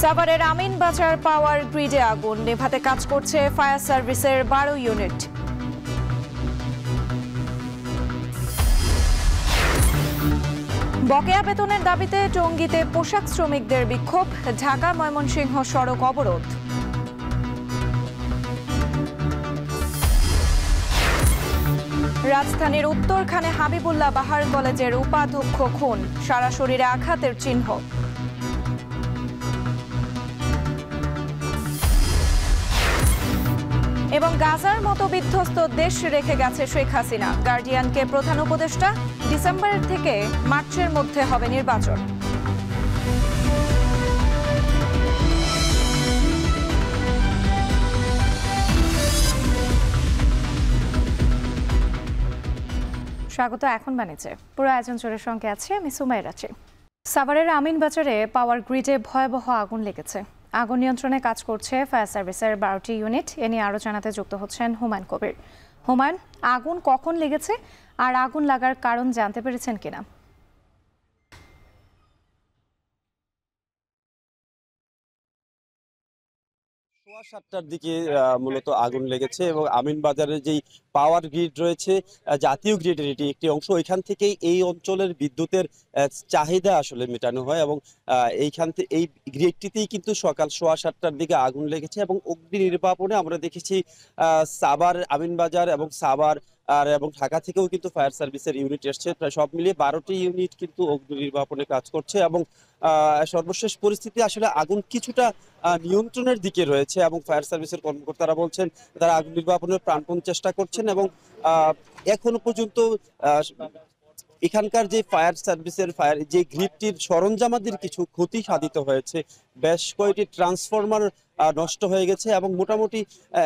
সাভারের আমিনবাজার পাওয়ার গ্রিডে আগুন নেভাতে কাজ করছে ফায়ার সার্ভিসের 12 ইউনিট। বকেয়া বেতনের দাবিতে টঙ্গীতে পোশাক শ্রমিকদের বিক্ষোভ, ঢাকা ময়মনসিংহ সড়ক অবরোধ। রাজধানীর উত্তরখানে হাবিবুল্লাহ বাহার কলেজের উপাধ্যক্ষ খুন, সারা শরীরে আঘাতের চিহ্ন। এবং গাজার মতো বিধ্বস্ত দেশ রেখে গেছে শেখ হাসিনা, গার্ডিয়ানকে প্রধান উপদেষ্টা। ডিসেম্বরের থেকে মার্চের মধ্যে হবে নির্বাচন। স্বাগত এখন বাণিজ্যে। পুরো আয়োজন জোরের সঙ্গে আছে আমি সুমাইরা আছি। সাভারের আমিনবাজারে পাওয়ার গ্রিডে ভয়াবহ আগুন লেগেছে। আগুন নিয়ন্ত্রণে কাজ করছে ফায়ার সার্ভিসের 12টি ইউনিট। এ নিয়ে আরও জানাতে যুক্ত হচ্ছেন হুমায়ুন কবির। হুমায়ুন, আগুন কখন লেগেছে আর আগুন লাগার কারণ জানতে পেরেছেন কিনা? সোয়া 7টার দিকে মূলত আগুন লেগেছে এবং আমিনবাজারের যেই পাওয়ার গ্রিড রয়েছে, জাতীয় গ্রিডের এটি একটি অংশ। ওইখান থেকেই এই অঞ্চলের বিদ্যুতের চাহিদা আসলে মেটানো হয় এবং এইখান থেকে এই গ্রিডটিতেই কিন্তু সকাল সোয়া 7টার দিকে আগুন লেগেছে এবং অগ্নি নির্বাপনে আমরা দেখেছি সাভার, আমিনবাজার এবং সাভার এবং ঢাকা থেকেও কিন্তু ফায়ার সার্ভিসের ইউনিট এসছে। প্রায় সব মিলিয়ে 12টি ইউনিট কিন্তু অগ্নি নির্বাপনে কাজ করছে এবং সর্বশেষ পরিস্থিতি আসলে আগুন কিছুটা নিয়ন্ত্রণের দিকে রয়েছে এবং ফায়ার সার্ভিসের কর্মকর্তারা বলছেন তারা আগুন নির্বাপনের প্রাণপণ চেষ্টা করছেন এবং এখনো পর্যন্ত এখানকার যে ফায়ার সার্ভিসের ফায়ার যে গ্রিডটির সরঞ্জামাদির কিছু ক্ষতি সাধিত হয়েছে। বেশ কয়েকটি ট্রান্সফরমার নষ্ট হয়ে গেছে এবং মোটামুটি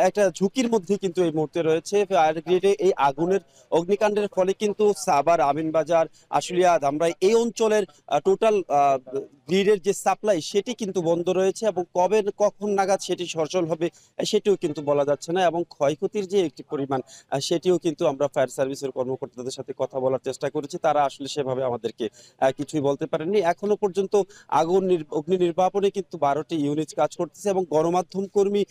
একটা ঝুঁকির মধ্যে কিন্তু এই মুহূর্তে রয়েছে ফায়ার গ্রিডে। এই আগুনের অগ্নিকাণ্ডের ফলে কিন্তু সাভার, আমিনবাজার, আশুলিয়া, ধামরাই এই অঞ্চলের টোটাল গ্রিডের যে সাপ্লাই সেটি কিন্তু বন্ধ রয়েছে এবং কবে কখন নাগাদ সেটি সচল হবে সেটিও কিন্তু বলা যাচ্ছে না এবং ক্ষয়ক্ষতির যে একটি পরিমাণ সেটিও কিন্তু আমরা ফায়ার সার্ভিসের কর্মকর্তাদের সাথে কথা বলার চেষ্টা করেছি, তারা আসলে সেভাবে আমাদেরকে কিছুই বলতে পারেননি। এখনো পর্যন্ত অগ্নি নির্বাপনে কিন্তু 12টি ইউনিট কাজ করতেছে এবং গণমাধ্যম কর্মী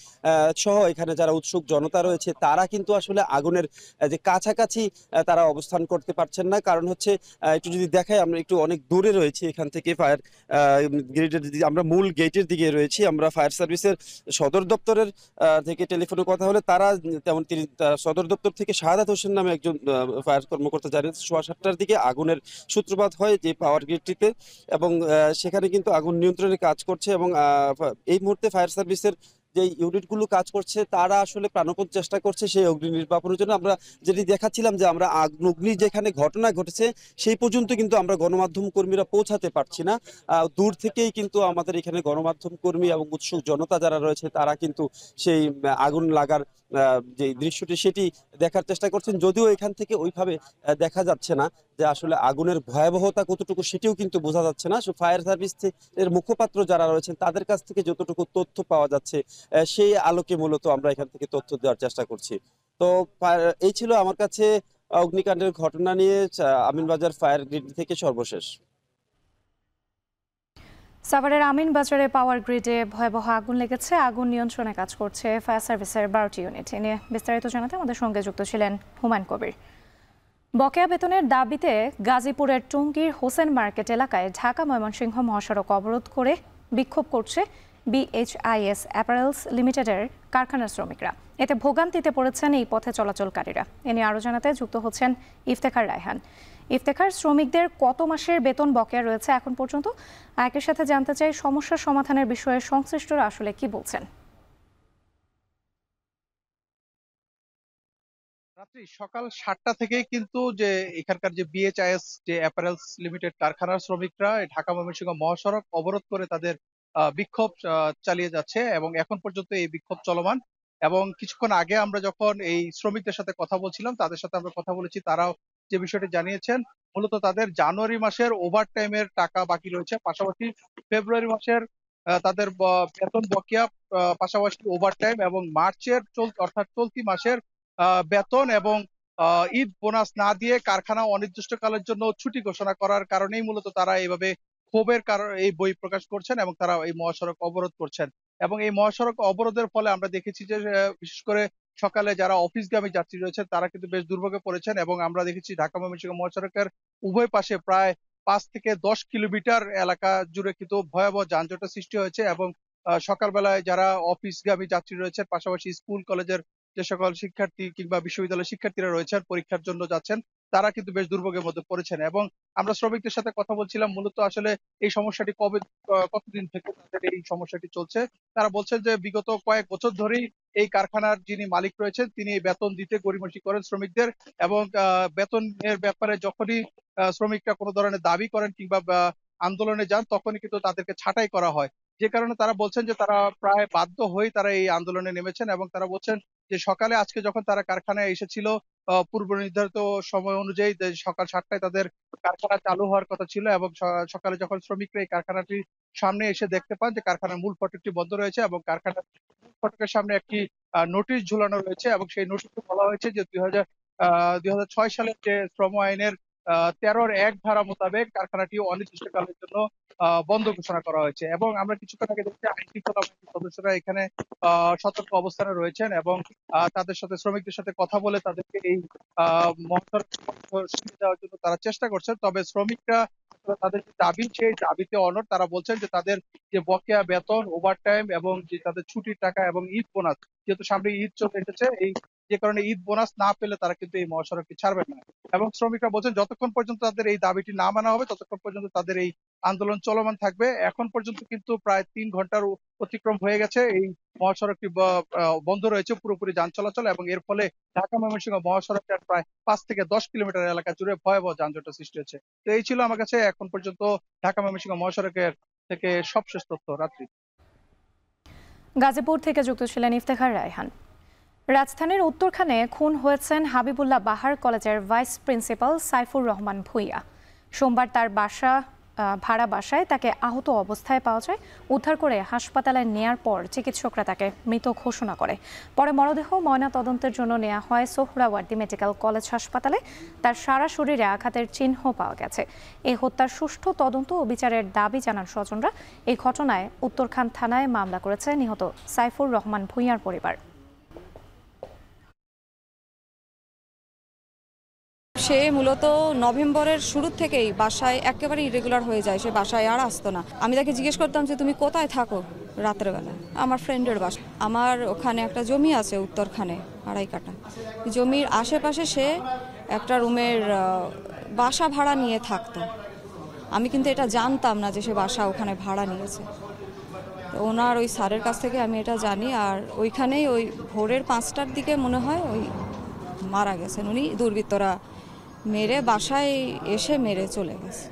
সহ এখানে যারা উৎসুক জনতা রয়েছে তারা কিন্তু আসলে আগুনের যে কাছাকাছি তারা অবস্থান করতে পারছেন না। কারণ হচ্ছে একটু যদি দেখাই, আমরা একটু অনেক দূরে রয়েছি এখান থেকে ফায়ার গ্রিডের, আমরা মূল গেটের দিকে রয়েছি। আমরা ফায়ার সার্ভিসের সদর দপ্তরের থেকে টেলিফোনে কথা হলে তারা তেমন তিনি সদর দপ্তর থেকে শাহাদাত হোসেন নামে একজন ফায়ার কর্মকর্তা জানেন সোয়া 7টার দিকে আগুনের সূত্রপাত হয় যে পাওয়ার গ্রিডটিতে এবং সেখানে কিন্তু আগুন নিয়ন্ত্রণে কাজ করছে এবং এই মুহূর্তে ফায়ার সার্ভিসের যে ইউনিটগুলো কাজ করছে তারা আসলে প্রাণপণ চেষ্টা করছে সেই অগ্নি নির্বাপনের জন্য। আমরা যেটি দেখাচ্ছিলাম যে আমরা অগ্নি যেখানে ঘটনা ঘটেছে সেই পর্যন্ত কিন্তু আমরা গণমাধ্যম কর্মীরা পৌঁছাতে পারছি না। দূর থেকেই কিন্তু আমাদের এখানে গণমাধ্যম কর্মী এবং উৎসুক জনতা যারা রয়েছে তারা কিন্তু সেই আগুন লাগার যে দৃশ্যটি সেটি দেখার চেষ্টা করছেন, যদিও এখান থেকে ওইভাবে দেখা যাচ্ছে না যে আসলে আগুনের ভয়াবহতা কতটুকু সেটিও কিন্তু বোঝা যাচ্ছে না। ফায়ার সার্ভিস এর মুখপাত্র যারা রয়েছেন তাদের কাছ থেকে যতটুকু তথ্য পাওয়া যাচ্ছে সেই আলোকে মূলত আমরা এখান থেকে তথ্য দেওয়ার চেষ্টা করছি। তো এই ছিল আমার কাছে অগ্নিকাণ্ডের ঘটনা নিয়ে আমিনবাজার ফায়ার গ্রিড থেকে সর্বশেষ। সাভারের আমিনবাজারে পাওয়ার গ্রিডে ভয়াবহ আগুন লেগেছে। আগুন নিয়ন্ত্রণে কাজ করছে ফায়ার সার্ভিসের 12টি ইউনিট। এ নিয়ে বিস্তারিত জানাতে আমাদের সঙ্গে যুক্ত ছিলেন হুমায়ুন কবির। বকেয়া বেতনের দাবিতে গাজীপুরের টঙ্গীর হোসেন মার্কেট এলাকায় ঢাকা ময়মনসিংহ মহাসড়ক অবরোধ করে বিক্ষোভ করছে BHIS অ্যাপারেলস লিমিটেডের কারখানার শ্রমিকরা। এতে ভোগান্তিতে পড়েছেন এই পথে চলাচলকারীরা। এ নিয়ে আরও জানাতে যুক্ত হচ্ছেন ইফতেখার রায়হান। ইফতেখার, শ্রমিকদের কত মাসের বেতন বকেয়া রয়েছে এখন পর্যন্ত? একই সাথে জানতে চাই সমস্যার সমাধানের বিষয়ে সংশ্লিষ্টরা আসলে কি বলছেন। রাত্রি সকাল 7টা থেকেই কিন্তু যে এখানকার যে BHIS যে অ্যাপারেলস লিমিটেড কারখানার শ্রমিকরা ঢাকা ময়মনসিংহ মহাসড়ক অবরোধ করে তাদের বিক্ষোভ চালিয়ে যাচ্ছে এবং এখন পর্যন্ত এই বিক্ষোভ চলমান। এবং কিছুক্ষণ আগে আমরা যখন এই শ্রমিকদের সাথে কথা বলছিলাম, তাদের সাথে আমরা কথা বলেছি, তারাও যে বিষয়টি জানিয়েছেন মূলত তাদের জানুয়ারি মাসের ওভারটাইমের টাকা বাকি রয়েছে, পাশাপাশি ফেব্রুয়ারি মাসের তাদের বেতন বকেয়া, পাশাপাশি ওভারটাইম এবং মার্চের অর্থাৎ চলতি মাসের বেতন এবং ঈদ বোনাস না দিয়ে কারখানা অনির্দিষ্টকালের জন্য ছুটি ঘোষণা করার কারণেই মূলত তারা এইভাবে ক্ষোভের কারণ এই বই প্রকাশ করছেন এবং তারা এই মহাসড়ক অবরোধ করছেন। এবং এই মহাসড়ক অবরোধের ফলে আমরা দেখেছি যে বিশেষ করে সকালে যারা অফিসগামী যাত্রী রয়েছেন তারা কিন্তু বেশ দুর্ভোগে পড়েছেন এবং আমরা দেখেছি ঢাকা ময়মনসিংহ মহাসড়কের উভয় পাশে প্রায় ৫ থেকে ১০ কিলোমিটার এলাকা জুড়ে কিন্তু ভয়াবহ যানজটের সৃষ্টি হয়েছে এবং সকালবেলায় যারা অফিসগামী যাত্রী রয়েছেন পাশাপাশি স্কুল কলেজের যে সকল শিক্ষার্থী কিংবা বিশ্ববিদ্যালয়ের শিক্ষার্থীরা রয়েছেন পরীক্ষার জন্য যাচ্ছেন তারা কিন্তু বেশ দুর্ভোগের মধ্যে পড়েছেন এবং আমরা শ্রমিকদের সাথে কথা বলছিলাম মূলত আসলে এই সমস্যাটি কতদিন থেকে তাদের এই সমস্যাটি চলছে। তারা বলছেন যে বিগত কয়েক বছর ধরেই এই কারখানার যিনি মালিক রয়েছেন তিনি এই বেতন দিতে গড়িমসি করেন শ্রমিকদের এবং বেতনের ব্যাপারে যখনই শ্রমিকরা কোনো ধরনের দাবি করেন কিংবা আন্দোলনে যান তখনই কিন্তু তাদেরকে ছাঁটাই করা হয়। যে কারণে তারা বলছেন যে তারা প্রায় বাধ্য হয়েই তারা এই আন্দোলনে নেমেছেন এবং তারা বলছেন যে সকালে আজকে যখন তারা কারখানায় এসেছিল পূর্ব নির্ধারিত সময় অনুযায়ী যে সকাল ৭টায় তাদের কারখানা চালু হওয়ার কথা ছিল এবং সকালে যখন শ্রমিকরা এই কারখানাটির সামনে এসে দেখতে পান যে কারখানার মূল ফটকটি বন্ধ রয়েছে এবং কারখানার মূল ফটকের সামনে একটি নোটিশ ঝুলানো রয়েছে এবং সেই নোটিশে বলা হয়েছে যে ২০০৬ সালের যে শ্রম আইনের ১৩-১ ধারা মোতাবেক কারখানাটি অনির্দিষ্টকালের জন্য বন্ধ ঘোষণা করা হয়েছে এবং আমরা কিছুক্ষণ আগে দেখছি আইন শৃঙ্খলা বাহিনীর সদস্যরা এখানে সতর্ক অবস্থানে রয়েছেন এবং তাদের সাথে শ্রমিকদের সাথে কথা বলে তাদেরকে এই মহাসড়ক সুবিধা দেওয়ার জন্য তারা চেষ্টা করছেন। তবে শ্রমিকরা তাদের যে দাবি সেই দাবিতে অনড়। তারা বলছেন যে তাদের যে বকেয়া বেতন, ওভারটাইম এবং যে তাদের ছুটির টাকা এবং ঈদ বোনাস যেহেতু সামনে ঈদ চলে এসেছে এই যে কারণে ঈদ বোনাস না পেলে তারা কিন্তু এই মহাসড়কটি ছাড়বেন না। এবং শ্রমিকরা বলছেন যতক্ষণ পর্যন্ত তাদের এই দাবিটি না মানা হবে ততক্ষণ পর্যন্ত তাদের এই আন্দোলন চলমান থাকবে। এখন পর্যন্ত কিন্তু প্রায় ৩ ঘন্টার অতিক্রম হয়ে গেছে। এই মহাসড়কটি বন্ধ রয়েছে পুরোপুরি যান চলাচল এবং এর ফলে ঢাকা ময়মনসিংহ মহাসড়কের প্রায় ৫ থেকে ১০ কিলোমিটার এলাকা জুড়ে ভয়াবহ যানজটের সৃষ্টি হচ্ছে। তো এই ছিল আমার কাছে এখন পর্যন্ত ঢাকা ময়মনসিংহ মহাসড়কের থেকে সবশেষ তথ্য। রাত্রি। গাজীপুর থেকে যুক্ত ছিলেন ইফতেখার রায়হান। রাজধানীর উত্তরখানে খুন হয়েছেন হাবিবুল্লাহ বাহার কলেজের ভাইস প্রিন্সিপাল সাইফুর রহমান ভূঁইয়া। সোমবার তার ভাড়া বাসায় তাকে আহত অবস্থায় পাওয়া যায়। উদ্ধার করে হাসপাতালে নেয়ার পর চিকিৎসকরা তাকে মৃত ঘোষণা করে। পরে মরদেহ ময়না তদন্তের জন্য নেওয়া হয় সোহরাওয়ার্দী মেডিকেল কলেজ হাসপাতালে। তার সারা শরীরে আঘাতের চিহ্ন পাওয়া গেছে। এই হত্যার সুষ্ঠু তদন্ত ও বিচারের দাবি জানান স্বজনরা। এই ঘটনায় উত্তরখান থানায় মামলা করেছে নিহত সাইফুর রহমান ভূঁইয়ার পরিবার। সে মূলত নভেম্বরের শুরু থেকেই বাসায় একেবারে ইরেগুলার হয়ে যায়, সে বাসায় আর আসতো না। আমি তাকে জিজ্ঞেস করতাম যে তুমি কোথায় থাকো রাতের বেলা। আমার ফ্রেন্ডের বাসা, আমার ওখানে একটা জমি আছে উত্তরখানে ২.৫ কাঠা। জমির আশেপাশে সে একটা রুমের বাসা ভাড়া নিয়ে থাকতো। আমি কিন্তু এটা জানতাম না যে সে বাসা ওখানে ভাড়া নিয়েছে। তো ওনার ওই স্যারের কাছ থেকে আমি এটা জানি। আর ওইখানেই ওই ভোরের ৫টার দিকে মনে হয় ওই মারা গেছেন উনি। দুর্বৃত্তরা মেরে বাসায় এসে মেরে চলে গেছে।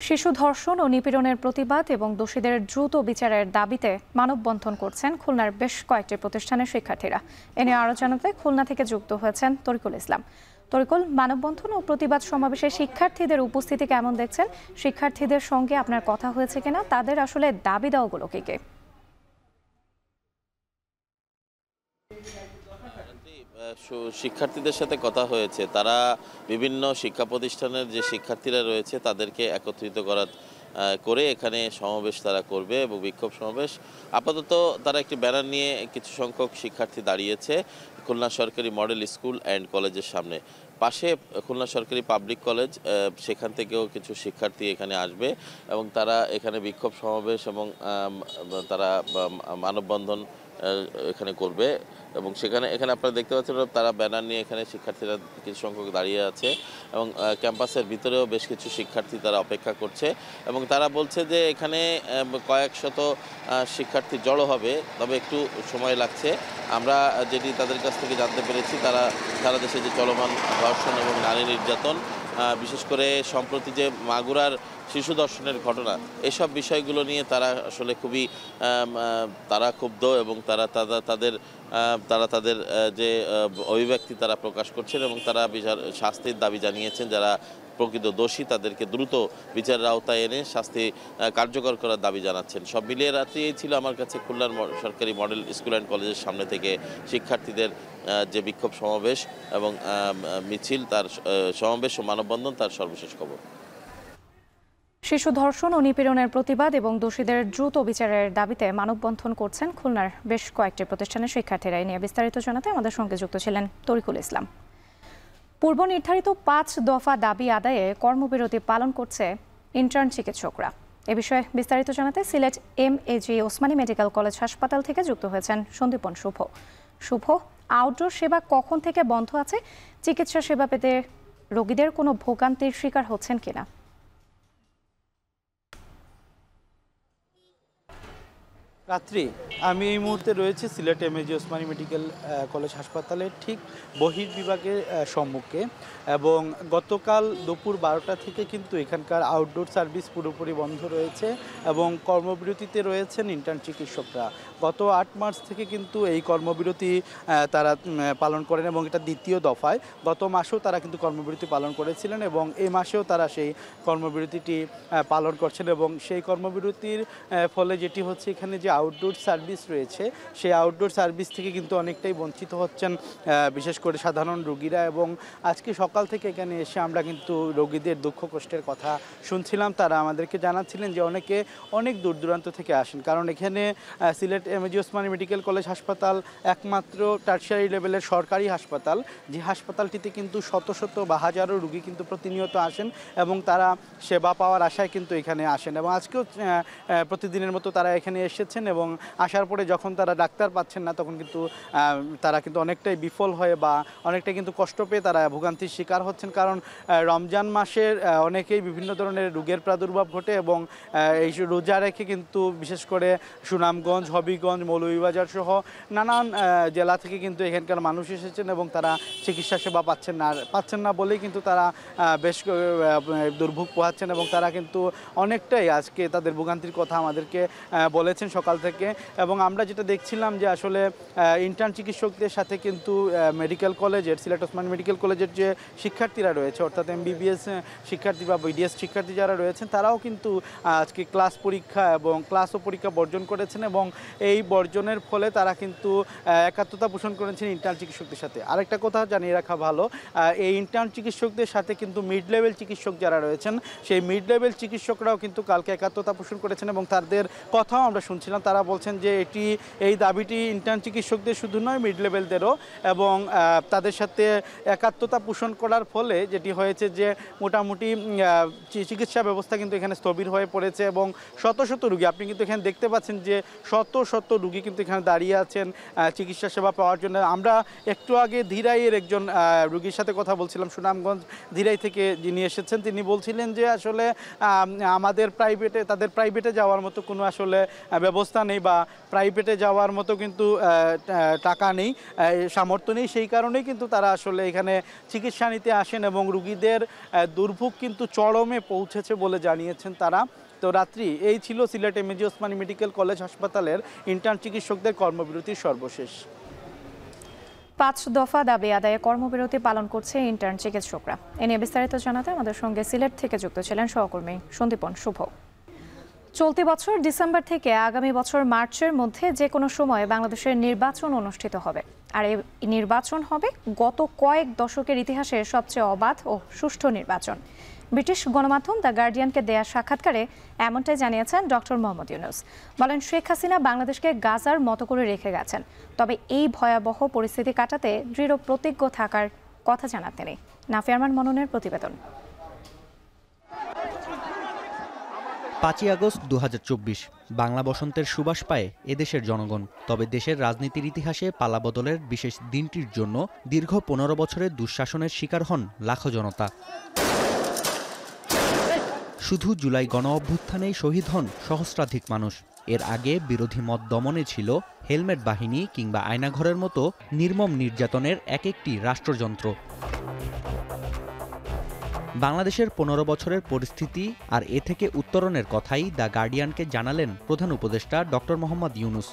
শিশু ধর্ষণ ও নিপীড়নের প্রতিবাদ এবং দোষীদের দ্রুত বিচারের দাবিতে মানববন্ধন করছেন খুলনার বেশ কয়েকটি প্রতিষ্ঠানের শিক্ষার্থীরা। এ নিয়ে আরও জানাতে খুলনা থেকে যুক্ত হয়েছেন তরিকুল ইসলাম। তরিকুল, মানববন্ধন ও প্রতিবাদ সমাবেশে শিক্ষার্থীদের উপস্থিতি কেমন দেখছেন? শিক্ষার্থীদের সঙ্গে আপনার কথা হয়েছে কিনা? তাদের আসলে দাবি দেওয়াগুলো কি কি? শিক্ষার্থীদের সাথে কথা হয়েছে। তারা বিভিন্ন শিক্ষা প্রতিষ্ঠানের যে শিক্ষার্থীরা রয়েছে তাদেরকে একত্রিত করে এখানে সমাবেশ তারা করবে এবং বিক্ষোভ সমাবেশ। আপাতত তারা একটি ব্যানার নিয়ে কিছু সংখ্যক শিক্ষার্থী দাঁড়িয়েছে খুলনা সরকারি মডেল স্কুল অ্যান্ড কলেজের সামনে। পাশে খুলনা সরকারি পাবলিক কলেজ, সেখান থেকেও কিছু শিক্ষার্থী এখানে আসবে এবং তারা এখানে বিক্ষোভ সমাবেশ এবং তারা মানববন্ধন এখানে করবে। এবং এখানে আপনারা দেখতে পাচ্ছেন তারা ব্যানার নিয়ে এখানে শিক্ষার্থীরা কিছু সংখ্যক দাঁড়িয়ে আছে এবং ক্যাম্পাসের ভিতরেও বেশ কিছু শিক্ষার্থী তারা অপেক্ষা করছে এবং তারা বলছে যে এখানে কয়েক শত শিক্ষার্থী জড়ো হবে, তবে একটু সময় লাগছে। আমরা যেটি তাদের কাছ থেকে জানতে পেরেছি, তারা সারা দেশে যে চলমান ধর্ষণ এবং নারী নির্যাতন, বিশেষ করে সম্প্রতি যে মাগুরার শিশু ধর্ষণের ঘটনা, এসব বিষয়গুলো নিয়ে তারা আসলে খুবই তারা ক্ষুব্ধ এবং তারা তাদের যে অভিব্যক্তি তারা প্রকাশ করছেন এবং তারা শাস্তির দাবি জানিয়েছেন। যারা প্রকৃত দোষী তাদেরকে দ্রুত বিচারের আওতায় এনে শাস্তি কার্যকর করার দাবি জানাচ্ছেন। সব মিলিয়ে রাত্রি এই ছিল আমার কাছে খুলনার সরকারি মডেল স্কুল অ্যান্ড কলেজের সামনে থেকে শিক্ষার্থীদের যে বিক্ষোভ সমাবেশ এবং মিছিল, তার সমাবেশ ও মানববন্ধন, তার সর্বশেষ খবর। শিশু ধর্ষণ ও নিপীড়নের প্রতিবাদ এবং দোষীদের দ্রুত বিচারের দাবিতে মানববন্ধন করছেন খুলনার বেশ কয়েকটি প্রতিষ্ঠানের শিক্ষার্থীরা। নিয়ে বিস্তারিত জানাতে আমাদের সঙ্গে যুক্ত ছিলেন তরিকুল ইসলাম। পূর্ব নির্ধারিত 5 দফা দাবি আদায়ে কর্মবিরতি পালন করছে ইন্টার্ন চিকিৎসকরা। এ বিষয়ে বিস্তারিত জানাতে Sylhet MAG Osmani medical college হাসপাতাল থেকে যুক্ত হয়েছেন সন্দীপন শুভ। শুভ, আউটডোর সেবা কখন থেকে বন্ধ আছে? চিকিৎসা সেবা পেতে রোগীদের কোনো ভোগান্তির শিকার হচ্ছেন কিনা? রাত্রি আমি এই মুহূর্তে রয়েছে Sylhet MAG Osmani medical college হাসপাতালের ঠিক বহির্বিভাগের সম্মুখে, এবং গতকাল দুপুর 12টা থেকে কিন্তু এখানকার আউটডোর সার্ভিস পুরোপুরি বন্ধ রয়েছে এবং কর্মবিরতিতে রয়েছেন ইন্টার্ন চিকিৎসকরা। গত 8 মার্চ থেকে কিন্তু এই কর্মবিরতি তারা পালন করেন এবং এটা দ্বিতীয় দফায়। গত মাসেও তারা কিন্তু কর্মবিরতি পালন করেছিলেন এবং এই মাসেও তারা সেই কর্মবিরতিটি পালন করছেন, এবং সেই কর্মবিরতির ফলে যেটি হচ্ছে, এখানে যে আউটডোর সার্ভিস রয়েছে সেই আউটডোর সার্ভিস থেকে কিন্তু অনেকটাই বঞ্চিত হচ্ছেন বিশেষ করে সাধারণ রোগীরা। এবং আজকে সকাল থেকে এখানে এসে আমরা কিন্তু রোগীদের দুঃখ কষ্টের কথা শুনছিলাম। তারা আমাদেরকে জানাচ্ছিলেন যে অনেকে অনেক দূর দূরান্ত থেকে আসেন, কারণ এখানে Sylhet MAG Osmani medical college হাসপাতাল একমাত্র টারশিয়ারি লেভেলের সরকারি হাসপাতাল, যে হাসপাতালটিতে কিন্তু শত শত বা হাজারো রোগী কিন্তু প্রতিনিয়ত আসেন এবং তারা সেবা পাওয়ার আশায় কিন্তু এখানে আসেন। এবং আজকেও প্রতিদিনের মতো তারা এখানে এসেছেন এবং আসার পরে যখন তারা ডাক্তার পাচ্ছেন না, তখন কিন্তু তারা কিন্তু অনেকটাই বিফল হয়ে বা অনেকটাই কিন্তু কষ্ট পেয়ে তারা ভোগান্তির শিকার হচ্ছেন। কারণ রমজান মাসের অনেকেই বিভিন্ন ধরনের রোগের প্রাদুর্ভাব ঘটে এবং এই রোজা রেখে কিন্তু বিশেষ করে সুনামগঞ্জ, হবিগঞ্জ, মৌলভীবাজার সহ নানান জেলা থেকে কিন্তু এখানকার মানুষ এসেছেন এবং তারা চিকিৎসা সেবা পাচ্ছেন না বলেই কিন্তু তারা বেশ দুর্ভোগ পোহাচ্ছেন এবং তারা কিন্তু অনেকটাই আজকে তাদের ভোগান্তির কথা আমাদেরকে বলেছেন সকাল থেকে। এবং আমরা যেটা দেখছিলাম যে আসলে ইন্টার্ন চিকিৎসকদের সাথে কিন্তু মেডিকেল কলেজের, সিলেট ওসমানী মেডিকেল কলেজের যে শিক্ষার্থীরা রয়েছে, অর্থাৎ MBBS শিক্ষার্থী বা BDS শিক্ষার্থী যারা রয়েছেন, তারাও কিন্তু আজকে ক্লাস পরীক্ষা এবং ক্লাস ও পরীক্ষা বর্জন করেছেন এবং এই বর্জনের ফলে তারা কিন্তু একাত্মতা পোষণ করেছেন ইন্টার্ন চিকিৎসকদের সাথে। আরেকটা কথা জানিয়ে রাখা ভালো, এই ইন্টার্ন চিকিৎসকদের সাথে কিন্তু মিড লেভেল চিকিৎসক যারা রয়েছেন, সেই মিড লেভেল চিকিৎসকরাও কিন্তু কালকে একাত্মতা পোষণ করেছেন এবং তাদের কথাও আমরা শুনছিলাম। তারা বলছেন যে এই দাবিটি ইন্টার্ন চিকিৎসকদের শুধু নয়, মিড লেভেলদেরও, এবং তাদের সাথে একাত্মতা পোষণ করার ফলে যেটি হয়েছে যে মোটামুটি চিকিৎসা ব্যবস্থা কিন্তু এখানে স্থবির হয়ে পড়েছে এবং শত শত রুগী, আপনি কিন্তু এখানে দেখতে পাচ্ছেন যে শত শত রুগী কিন্তু এখানে দাঁড়িয়ে আছেন চিকিৎসা সেবা পাওয়ার জন্য। আমরা একটু আগে ধীরাইয়ের একজন রুগীর সাথে কথা বলছিলাম, সুনামগঞ্জ ধীরাই থেকে যিনি এসেছেন, তিনি বলছিলেন যে আসলে তাদের প্রাইভেটে যাওয়ার মতো কোনো আসলে ব্যবস্থা নেই বা প্রাইভেটে যাওয়ার মতো কিন্তু টাকা নেই, সামর্থ্য নেই, সেই কারণেই কিন্তু তারা আসলে এখানে চিকিৎসা নিতে আসেন এবং রুগীদের দুর্ভোগ কিন্তু চরমে পৌঁছেছে বলে জানিয়েছেন তারা। তো রাত্রি এই ছিল Sylhet MAG Osmani medical college হাসপাতালের ইন্টার্ন চিকিৎসকদের কর্মবিরতির সর্বশেষ। 5 দফা দাবি আদায়ে কর্মবিরতি পালন করছে ইন্টার্ন চিকিৎসকরা। এ নিয়ে বিস্তারিত জানাতে আমাদের সঙ্গে সিলেট থেকে যুক্ত ছিলেন সহকর্মী সন্দীপন শুভ। চলতি বছর ডিসেম্বর থেকে আগামী বছর মার্চের মধ্যে যে কোনো সময় বাংলাদেশের নির্বাচন অনুষ্ঠিত হবে, আর এই নির্বাচন হবে গত কয়েক দশকের ইতিহাসে সবচেয়ে অবাধ ও সুষ্ঠু নির্বাচন। ব্রিটিশ গণমাধ্যম দ্য গার্ডিয়ানকে দেয়া সাক্ষাৎকারে এমনটাই জানিয়েছেন ডক্টর মোহাম্মদ ইউনূস। বলেন, শেখ হাসিনা বাংলাদেশকে গাজার মতো করে রেখে গেছেন, তবে এই ভয়াবহ পরিস্থিতি কাটাতে দৃঢ় প্রতিজ্ঞ থাকার কথা জানান তিনি। নাফি আরমান মননের প্রতিবেদন। 5 আগস্ট 2024 বাংলা বসন্তের সুবাস পায় এদেশের জনগণ। তবে দেশের রাজনীতির ইতিহাসে পালাবদলের বিশেষ দিনটির জন্য দীর্ঘ 15 বছরের দুঃশাসনের শিকার হন লাখো জনতা। শুধু জুলাই গণ অভ্যুত্থানেই শহীদ হন সহস্রাধিক মানুষ। এর আগে বিরোধী মত দমনে ছিল হেলমেট বাহিনী কিংবা আয়নাঘরের মতো নির্মম নির্যাতনের এক একটি রাষ্ট্রযন্ত্র। বাংলাদেশের 15 বছরের পরিস্থিতি আর এ থেকে উত্তরণের কথাই দ্য গার্ডিয়ানকে জানালেন প্রধান উপদেষ্টা ডক্টর মোহাম্মদ ইউনূস।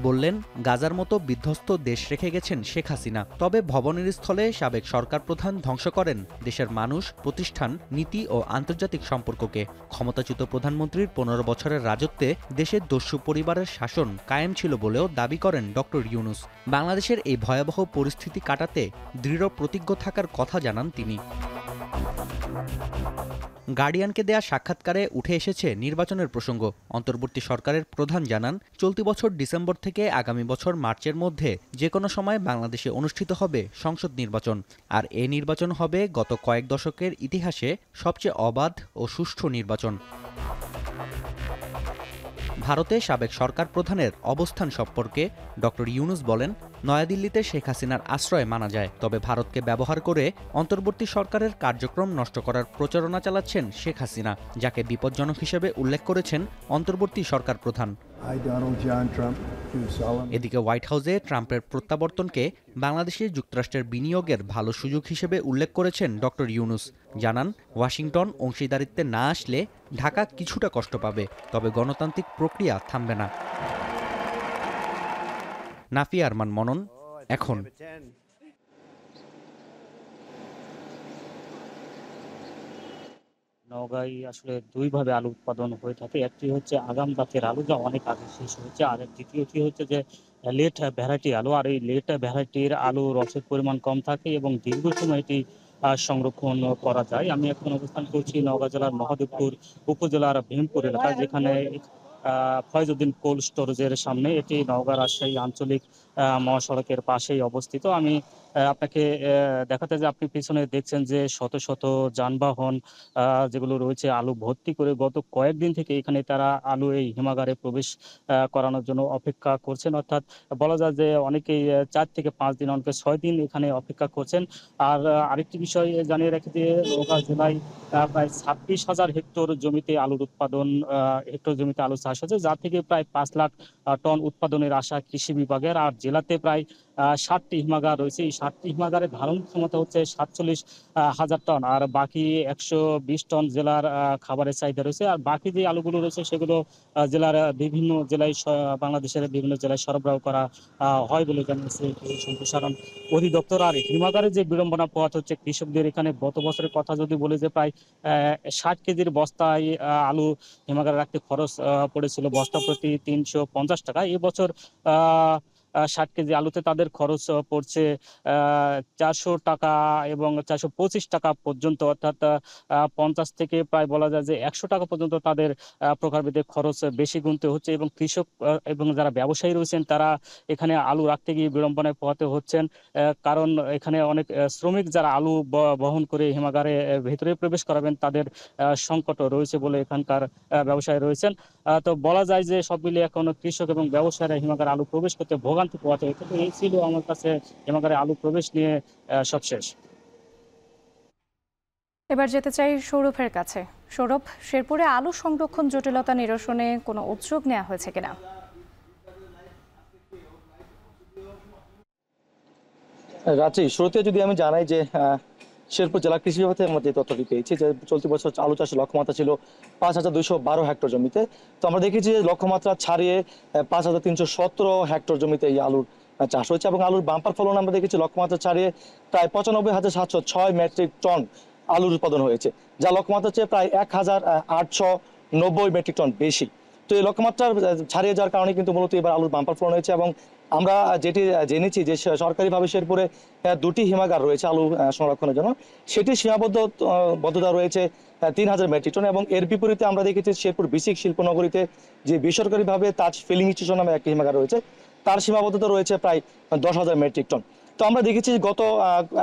বললেন, গাজার মতো বিধ্বস্ত দেশ রেখে গেছেন শেখ হাসিনা, তবে ভবনের স্থলে সাবেক সরকার প্রধান ধ্বংস করেন দেশের মানুষ, প্রতিষ্ঠান, নীতি ও আন্তর্জাতিক সম্পর্ককে। ক্ষমতাচ্যুত প্রধানমন্ত্রীর 15 বছরের রাজত্বে দেশের দস্যু পরিবারের শাসন কায়েম ছিল বলেও দাবি করেন ডক্টর ইউনূস। বাংলাদেশের এই ভয়াবহ পরিস্থিতি কাটাতে দৃঢ় প্রতিজ্ঞ থাকার কথা জানান তিনি। গার্ডিয়ানকে দেয়া সাক্ষাৎকারে উঠে এসেছে নির্বাচনের প্রসঙ্গ। অন্তর্বর্তী সরকারের প্রধান জানান, চলতি বছর ডিসেম্বর থেকে আগামী বছর মার্চের মধ্যে যে কোনো সময় বাংলাদেশে অনুষ্ঠিত হবে সংসদ নির্বাচন। আর এই নির্বাচন হবে গত কয়েক দশকের ইতিহাসে সবচেয়ে অবাধ ও সুষ্ঠু নির্বাচন। ভারতে সাবেক সরকার প্রধানের অবস্থান সম্পর্কে ডক্টর ইউনুস বলেন, নয়াদিল্লিতে শেখ হাসিনার আশ্রয় মানা যায়, তবে ভারতকে ব্যবহার করে অন্তর্বর্তী সরকারের কার্যক্রম নষ্ট করার প্রচারণা চালাচ্ছেন শেখ হাসিনা, যাকে বিপজ্জনক হিসেবে উল্লেখ করেছেন অন্তর্বর্তী সরকার প্রধান। এদিকে হোয়াইট হাউসে ট্রাম্পের প্রত্যাবর্তনকে বাংলাদেশে যুক্তরাষ্ট্রের বিনিয়োগের ভালো সুযোগ হিসেবে উল্লেখ করেছেন ডক্টর ইউনুস। জানান, ওয়াশিংটন অংশীদারিত্বে না আসলে ঢাকা কিছুটা কষ্ট পাবে, তবে গণতান্ত্রিক প্রক্রিয়া থামবে না। নাফিয়া আরমান মনন, এখন। নওগাঁয় আসলে দুইভাবে আলু উৎপাদন হয়ে থাকে। একটি হচ্ছে আগাম জাতের আলু, যা অনেক আগে শেষ হয়েছে, আর দ্বিতীয়টি হচ্ছে যে লেট ভ্যারাইটি আলু। আর এই লেট ভ্যারাইটির আলু রসের পরিমাণ কম থাকে এবং দীর্ঘ সময় এটি সংরক্ষণ করা যায়। আমি এখন অবস্থান করছি নওগাঁ জেলার মহাদেবপুর উপজেলার ভীমপুর এলাকায়, যেখানে ফয়জউদ্দিন কোল্ড স্টোরেজের সামনে। এটি নওগাঁ রাজশাহী আঞ্চলিক মহাসড়কের পাশেই অবস্থিত। আমি আপনাকে দেখাতে যে আপনি পিছনে দেখছেন যে শত শত যানবাহন যেগুলো রয়েছে আলু ভর্তি করে গত কয়েকদিন থেকে এখানে তারা আলু এই হিমাগারে প্রবেশ করানোর জন্য অপেক্ষা করছেন। অর্থাৎ বলা যায় যে অনেকেই 4 থেকে 5 দিন, অনেকে 6 দিন এখানে অপেক্ষা করছেন। আর আরেকটি বিষয় জানিয়ে রাখি যে নওগাঁ জেলায় প্রায় 26,000 হেক্টর জমিতে আলুর উৎপাদন, হেক্টর জমিতে আলু চাষ হচ্ছে, যা থেকে প্রায় 5 লাখ টন উৎপাদনের আশা কৃষি বিভাগের। আর জেলাতে প্রায় 60টি হিমাগার রয়েছে। এই 60টি হিমাগারের ধারণ ক্ষমতা হচ্ছে 47,000 টন, আর বাকি 120 টন জেলার খাবারের চাহিদা রয়েছে। আর বাকি যে আলুগুলো রয়েছে সেগুলো জেলার বিভিন্ন জেলায়, বাংলাদেশের বিভিন্ন জেলায় সরবরাহ করা হয় বলে জানিয়েছে কৃষি সম্প্রসারণ অধিদপ্তর। আর হিমাগারের যে বিড়ম্বনা পোহাতে হচ্ছে কৃষকদের, এখানে গত বছরের কথা যদি বলে যে প্রায় 60 কেজির বস্তায় আলু হিমাগারে রাখতে খরচ পড়েছিল বস্তা প্রতি 350 টাকা। এবছর 60 কেজি আলুতে তাদের খরচ পড়ছে 400 টাকা এবং 425 টাকা পর্যন্ত, অর্থাৎ 50 থেকে প্রায় বলা যায় যে 100 টাকা পর্যন্ত তাদের প্রকারভেদে খরচ বেশি গুনতে হচ্ছে। এবং কৃষক এবং যারা ব্যবসায়ী রয়েছেন তারা এখানে আলু রাখতে গিয়ে বিড়ম্বনায় পোহাতে হচ্ছেন, কারণ এখানে অনেক শ্রমিক যারা আলু বহন করে হিমাগারে ভেতরে প্রবেশ করাবেন তাদের সংকট রয়েছে বলে এখানকার ব্যবসায়ী রয়েছেন। তো বলা যায় যে সব মিলিয়ে এখন কৃষক এবং ব্যবসায়ীরা হিমাগারে আলু প্রবেশ করতে ভোগান্তি পোহাতে হচ্ছে। তো এই ছিল আমার কাছে হিমাগারে আলু প্রবেশ নিয়ে সব শেষ। এবার যেতে চাই সৌরভের কাছে। সৌরভ, শেরপুরে আলু সংরক্ষণ জটিলতা নিরসনে কোনো উদ্যোগ নেওয়া হয়েছে কিনা? রাত্রি শুরুতে যদি আমি জানাই যে শেরপুর জেলা কৃষি বিভাগ থেকে আমরা যে তথ্যটি পেয়েছি যে চলতি বছর আলু চাষের লক্ষ্যমাত্রা ছিল 5,212 হেক্টর জমিতে। তো আমরা দেখেছি যে লক্ষ্যমাত্রা ছাড়িয়ে 5,317 হেক্টর জমিতে এই আলুর চাষ হয়েছে এবং আলুর বাম্পার ফলন আমরা দেখেছি লক্ষ্যমাত্রা ছাড়িয়ে প্রায় 95,706 মেট্রিক টন আলুর উৎপাদন হয়েছে, যা লক্ষ্যমাত্রা চেয়ে প্রায় 1,890 মেট্রিক টন বেশি। তো এই লক্ষ্যমাত্রা ছাড়িয়ে যাওয়ার কারণে কিন্তু মূলত এবার আলুর বাম্পার ফলন হয়েছে। এবং আমরা যেটি জেনেছি যে সরকারিভাবে শেরপুরে 2টি হিমাগার রয়েছে আলু সংরক্ষণের জন্য, সেটি সীমাবদ্ধতা রয়েছে 3,000 মেট্রিক টন। এবং এর বিপরীতে আমরা দেখেছি শেরপুর বিসিক শিল্পনগরীতে যে বেসরকারিভাবে তাজ ফিলিং স্টেশন নামে একটি হিমাগার রয়েছে, তার সীমাবদ্ধতা রয়েছে প্রায় 10,000 মেট্রিক টন। তো আমরা দেখেছি গত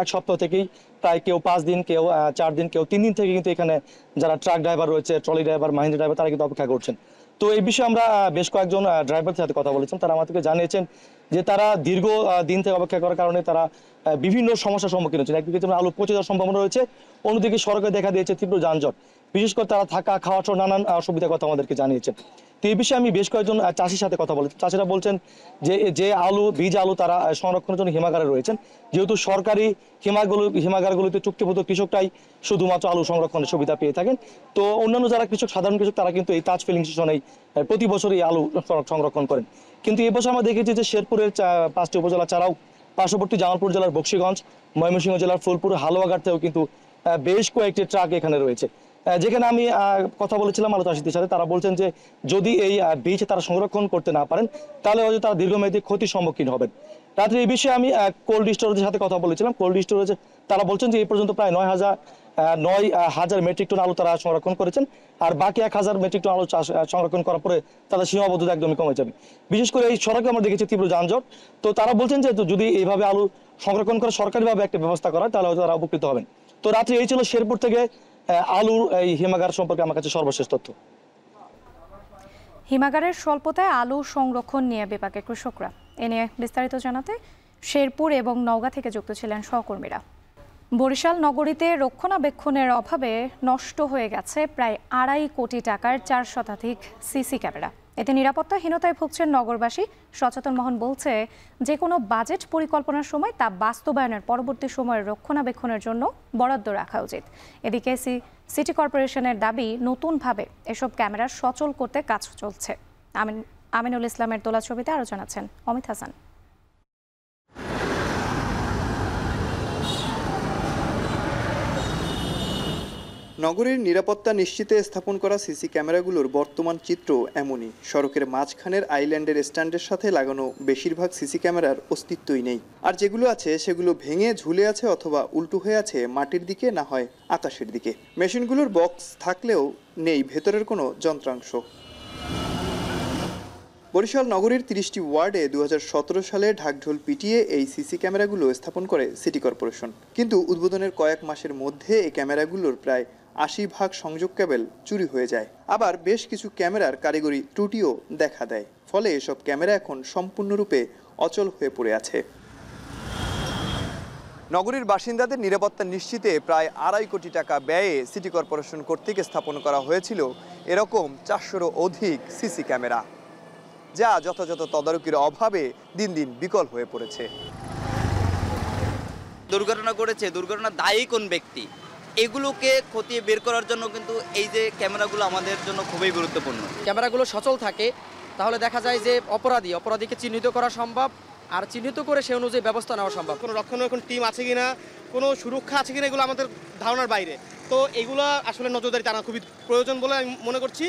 এক সপ্তাহ থেকেই প্রায় কেউ 5 দিন, কেউ 4 দিন, কেউ 3 দিন থেকে কিন্তু এখানে যারা ট্রাক ড্রাইভার রয়েছে, ট্রলি ড্রাইভার, মাহিন্দ্রা ড্রাইভার, তারা কিন্তু অপেক্ষা করছেন। তো এই বিষয়ে আমরা বেশ কয়েকজন ড্রাইভারের সাথে কথা বলেছেন, তারা আমাদেরকে জানিয়েছেন যে তারা দীর্ঘ দিন থেকে অপেক্ষা করার কারণে তারা বিভিন্ন সমস্যার সম্মুখীন হচ্ছেন। একদিকে যেমন আলু পচে যাওয়ার সম্ভাবনা রয়েছে, অন্যদিকে সড়কে দেখা দিয়েছে তীব্র যানজট, বিশেষ করে তারা থাকা খাওয়া সহ নানান অসুবিধার কথা আমাদেরকে জানিয়েছেন। তো এই বিষয়ে আমি বেশ কয়েকজন চাষির সাথে কথা বলেছি। চাষিরা বলছেন যে আলু, বীজ আলু তারা সংরক্ষণের জন্য হিমাগারে রয়েছেন, যেহেতু সরকারি হিমাগারগুলিতে চুক্তিবদ্ধ কৃষকরাই শুধুমাত্র আলু সংরক্ষণের সুবিধা পেয়ে থাকেন। তো অন্যান্য যারা সাধারণ কৃষক তারা কিন্তু এই তাজ ফিলিং স্টেশনেই প্রতি বছরই আলু সংরক্ষণ করেন। কিন্তু এবছর আমরা দেখেছি যে শেরপুরের 5টি উপজেলা ছাড়াও পার্শ্ববর্তী জামালপুর জেলার বকশীগঞ্জ, ময়মনসিংহ জেলার ফুলপুর, হালুয়াঘাট থেকেও কিন্তু বেশ কয়েকটি ট্রাক এখানে রয়েছে, যেখানে আমি কথা বলেছিলাম আলু চাষিদের সাথে। তারা বলছেন যে যদি এই বীজ তারা সংরক্ষণ করতে না পারেন তাহলে হয়তো তারা দীর্ঘমেয়াদী ক্ষতির সম্মুখীন হবেন। রাত্রে এই বিষয়ে আমি কোল্ড স্টোরেজের সাথে কথা বলেছিলাম। কোল্ড স্টোরেজ তারা বলছেন যে এই পর্যন্ত প্রায় 9,000 মেট্রিক টন আলু তারা সংরক্ষণ করেছেন। আর বাকি 1,000 মেট্রিক টন আলু সংরক্ষণ করার পরে তাদের সীমাবদ্ধতা একদমই কমে যাবে। বিশেষ করে এই সড়কে আমরা দেখেছি তীব্র যানজট। তো তারা বলছেন যে যদি এইভাবে আলু সংরক্ষণ করে সরকারিভাবে একটা ব্যবস্থা করা তাহলে হয়তো তারা উপকৃত হবেন। তো রাত্রে এই ছিল শেরপুর থেকে আলুর এই হিমাগার সম্পর্কে আমার কাছে সর্বশেষ তথ্য। হিমাগারের স্বল্পতায় আলু সংরক্ষণ নিয়ে বিপাকে কৃষকরা। এ নিয়ে বিস্তারিত জানাতে শেরপুর এবং নওগাঁ থেকে যুক্ত ছিলেন সহকর্মীরা। বরিশাল নগরীতে রক্ষণাবেক্ষণের অভাবে নষ্ট হয়ে গেছে প্রায় 2.5 কোটি টাকার 4 শতাধিক সিসি ক্যামেরা। এতে নিরাপত্তাহীনতায় ভুগছেন নগরবাসী। সচেতন মহল বলছে যে কোনো বাজেট পরিকল্পনার সময় তা বাস্তবায়নের পরবর্তী সময়ের রক্ষণাবেক্ষণের জন্য বরাদ্দ রাখা উচিত। এদিকে সিটি কর্পোরেশনের দাবি নতুনভাবে এসব ক্যামেরা সচল করতে কাজ চলছে। আমিনুল ইসলামের তোলা ছবিতে আরও জানাচ্ছেন অমিত হাসান। নগরীর নিরাপত্তা নিশ্চিতে স্থাপন করা সিসি ক্যামেরাগুলোর বর্তমান চিত্র এমনই। সড়কের মাঝখানের আইল্যান্ডের স্ট্যান্ডের সাথে লাগানো বেশিরভাগ সিসি ক্যামেরার অস্তিত্বই নেই। আর যেগুলো আছে সেগুলো ভেঙে ঝুলে আছে অথবা উল্টো হয়ে আছে মাটির দিকে, না হয় আকাশের দিকে। মেশিনগুলোর বক্স থাকলেও নেই ভেতরের কোনো যন্ত্রাংশ। বরিশাল নগরীর 30টি ওয়ার্ডে 2017 সালে ঢাকঢোল পিটিয়ে এই সিসি ক্যামেরাগুলো স্থাপন করে সিটি কর্পোরেশন। কিন্তু উদ্বোধনের কয়েক মাসের মধ্যে এই ক্যামেরাগুলোর প্রায় 80% সংযোগ কেবল চুরি হয়ে যায়। আবার বেশ কিছু ক্যামেরার কারিগরি ত্রুটিও দেখা দেয়। ফলে এসব ক্যামেরা এখন সম্পূর্ণরূপে অচল হয়ে পড়ে আছে। নগরীর বাসিন্দাদের নিরাপত্তা নিশ্চিতে প্রায় 2.5 কোটি টাকা ব্যয়ে সিটি কর্পোরেশন কর্তৃক স্থাপন করা হয়েছিল এরকম 400-এরও অধিক সিসি ক্যামেরা, যা যথাযথ তদারকির অভাবে দিন দিন বিকল হয়ে পড়েছে। দুর্ঘটনা ঘটেছে, দুর্ঘটনা দায়ী কোন ব্যক্তি, এগুলোকে খতিয়ে বের করার জন্য কিন্তু এই যে ক্যামেরাগুলো আমাদের জন্য খুবই গুরুত্বপূর্ণ। ক্যামেরাগুলো সচল থাকে তাহলে দেখা যায় যে অপরাধীকে চিহ্নিত করা সম্ভব, আর চিহ্নিত করে সে অনুযায়ী ব্যবস্থা নেওয়া সম্ভব। কোনো রক্ষণাবেক্ষণ টিম আছে কিনা, কোনো সুরক্ষা আছে কিনা, এগুলো আমাদের ধারণার বাইরে। তো এগুলো আসলে নজরদারি টানা খুবই প্রয়োজন বলে আমি মনে করছি।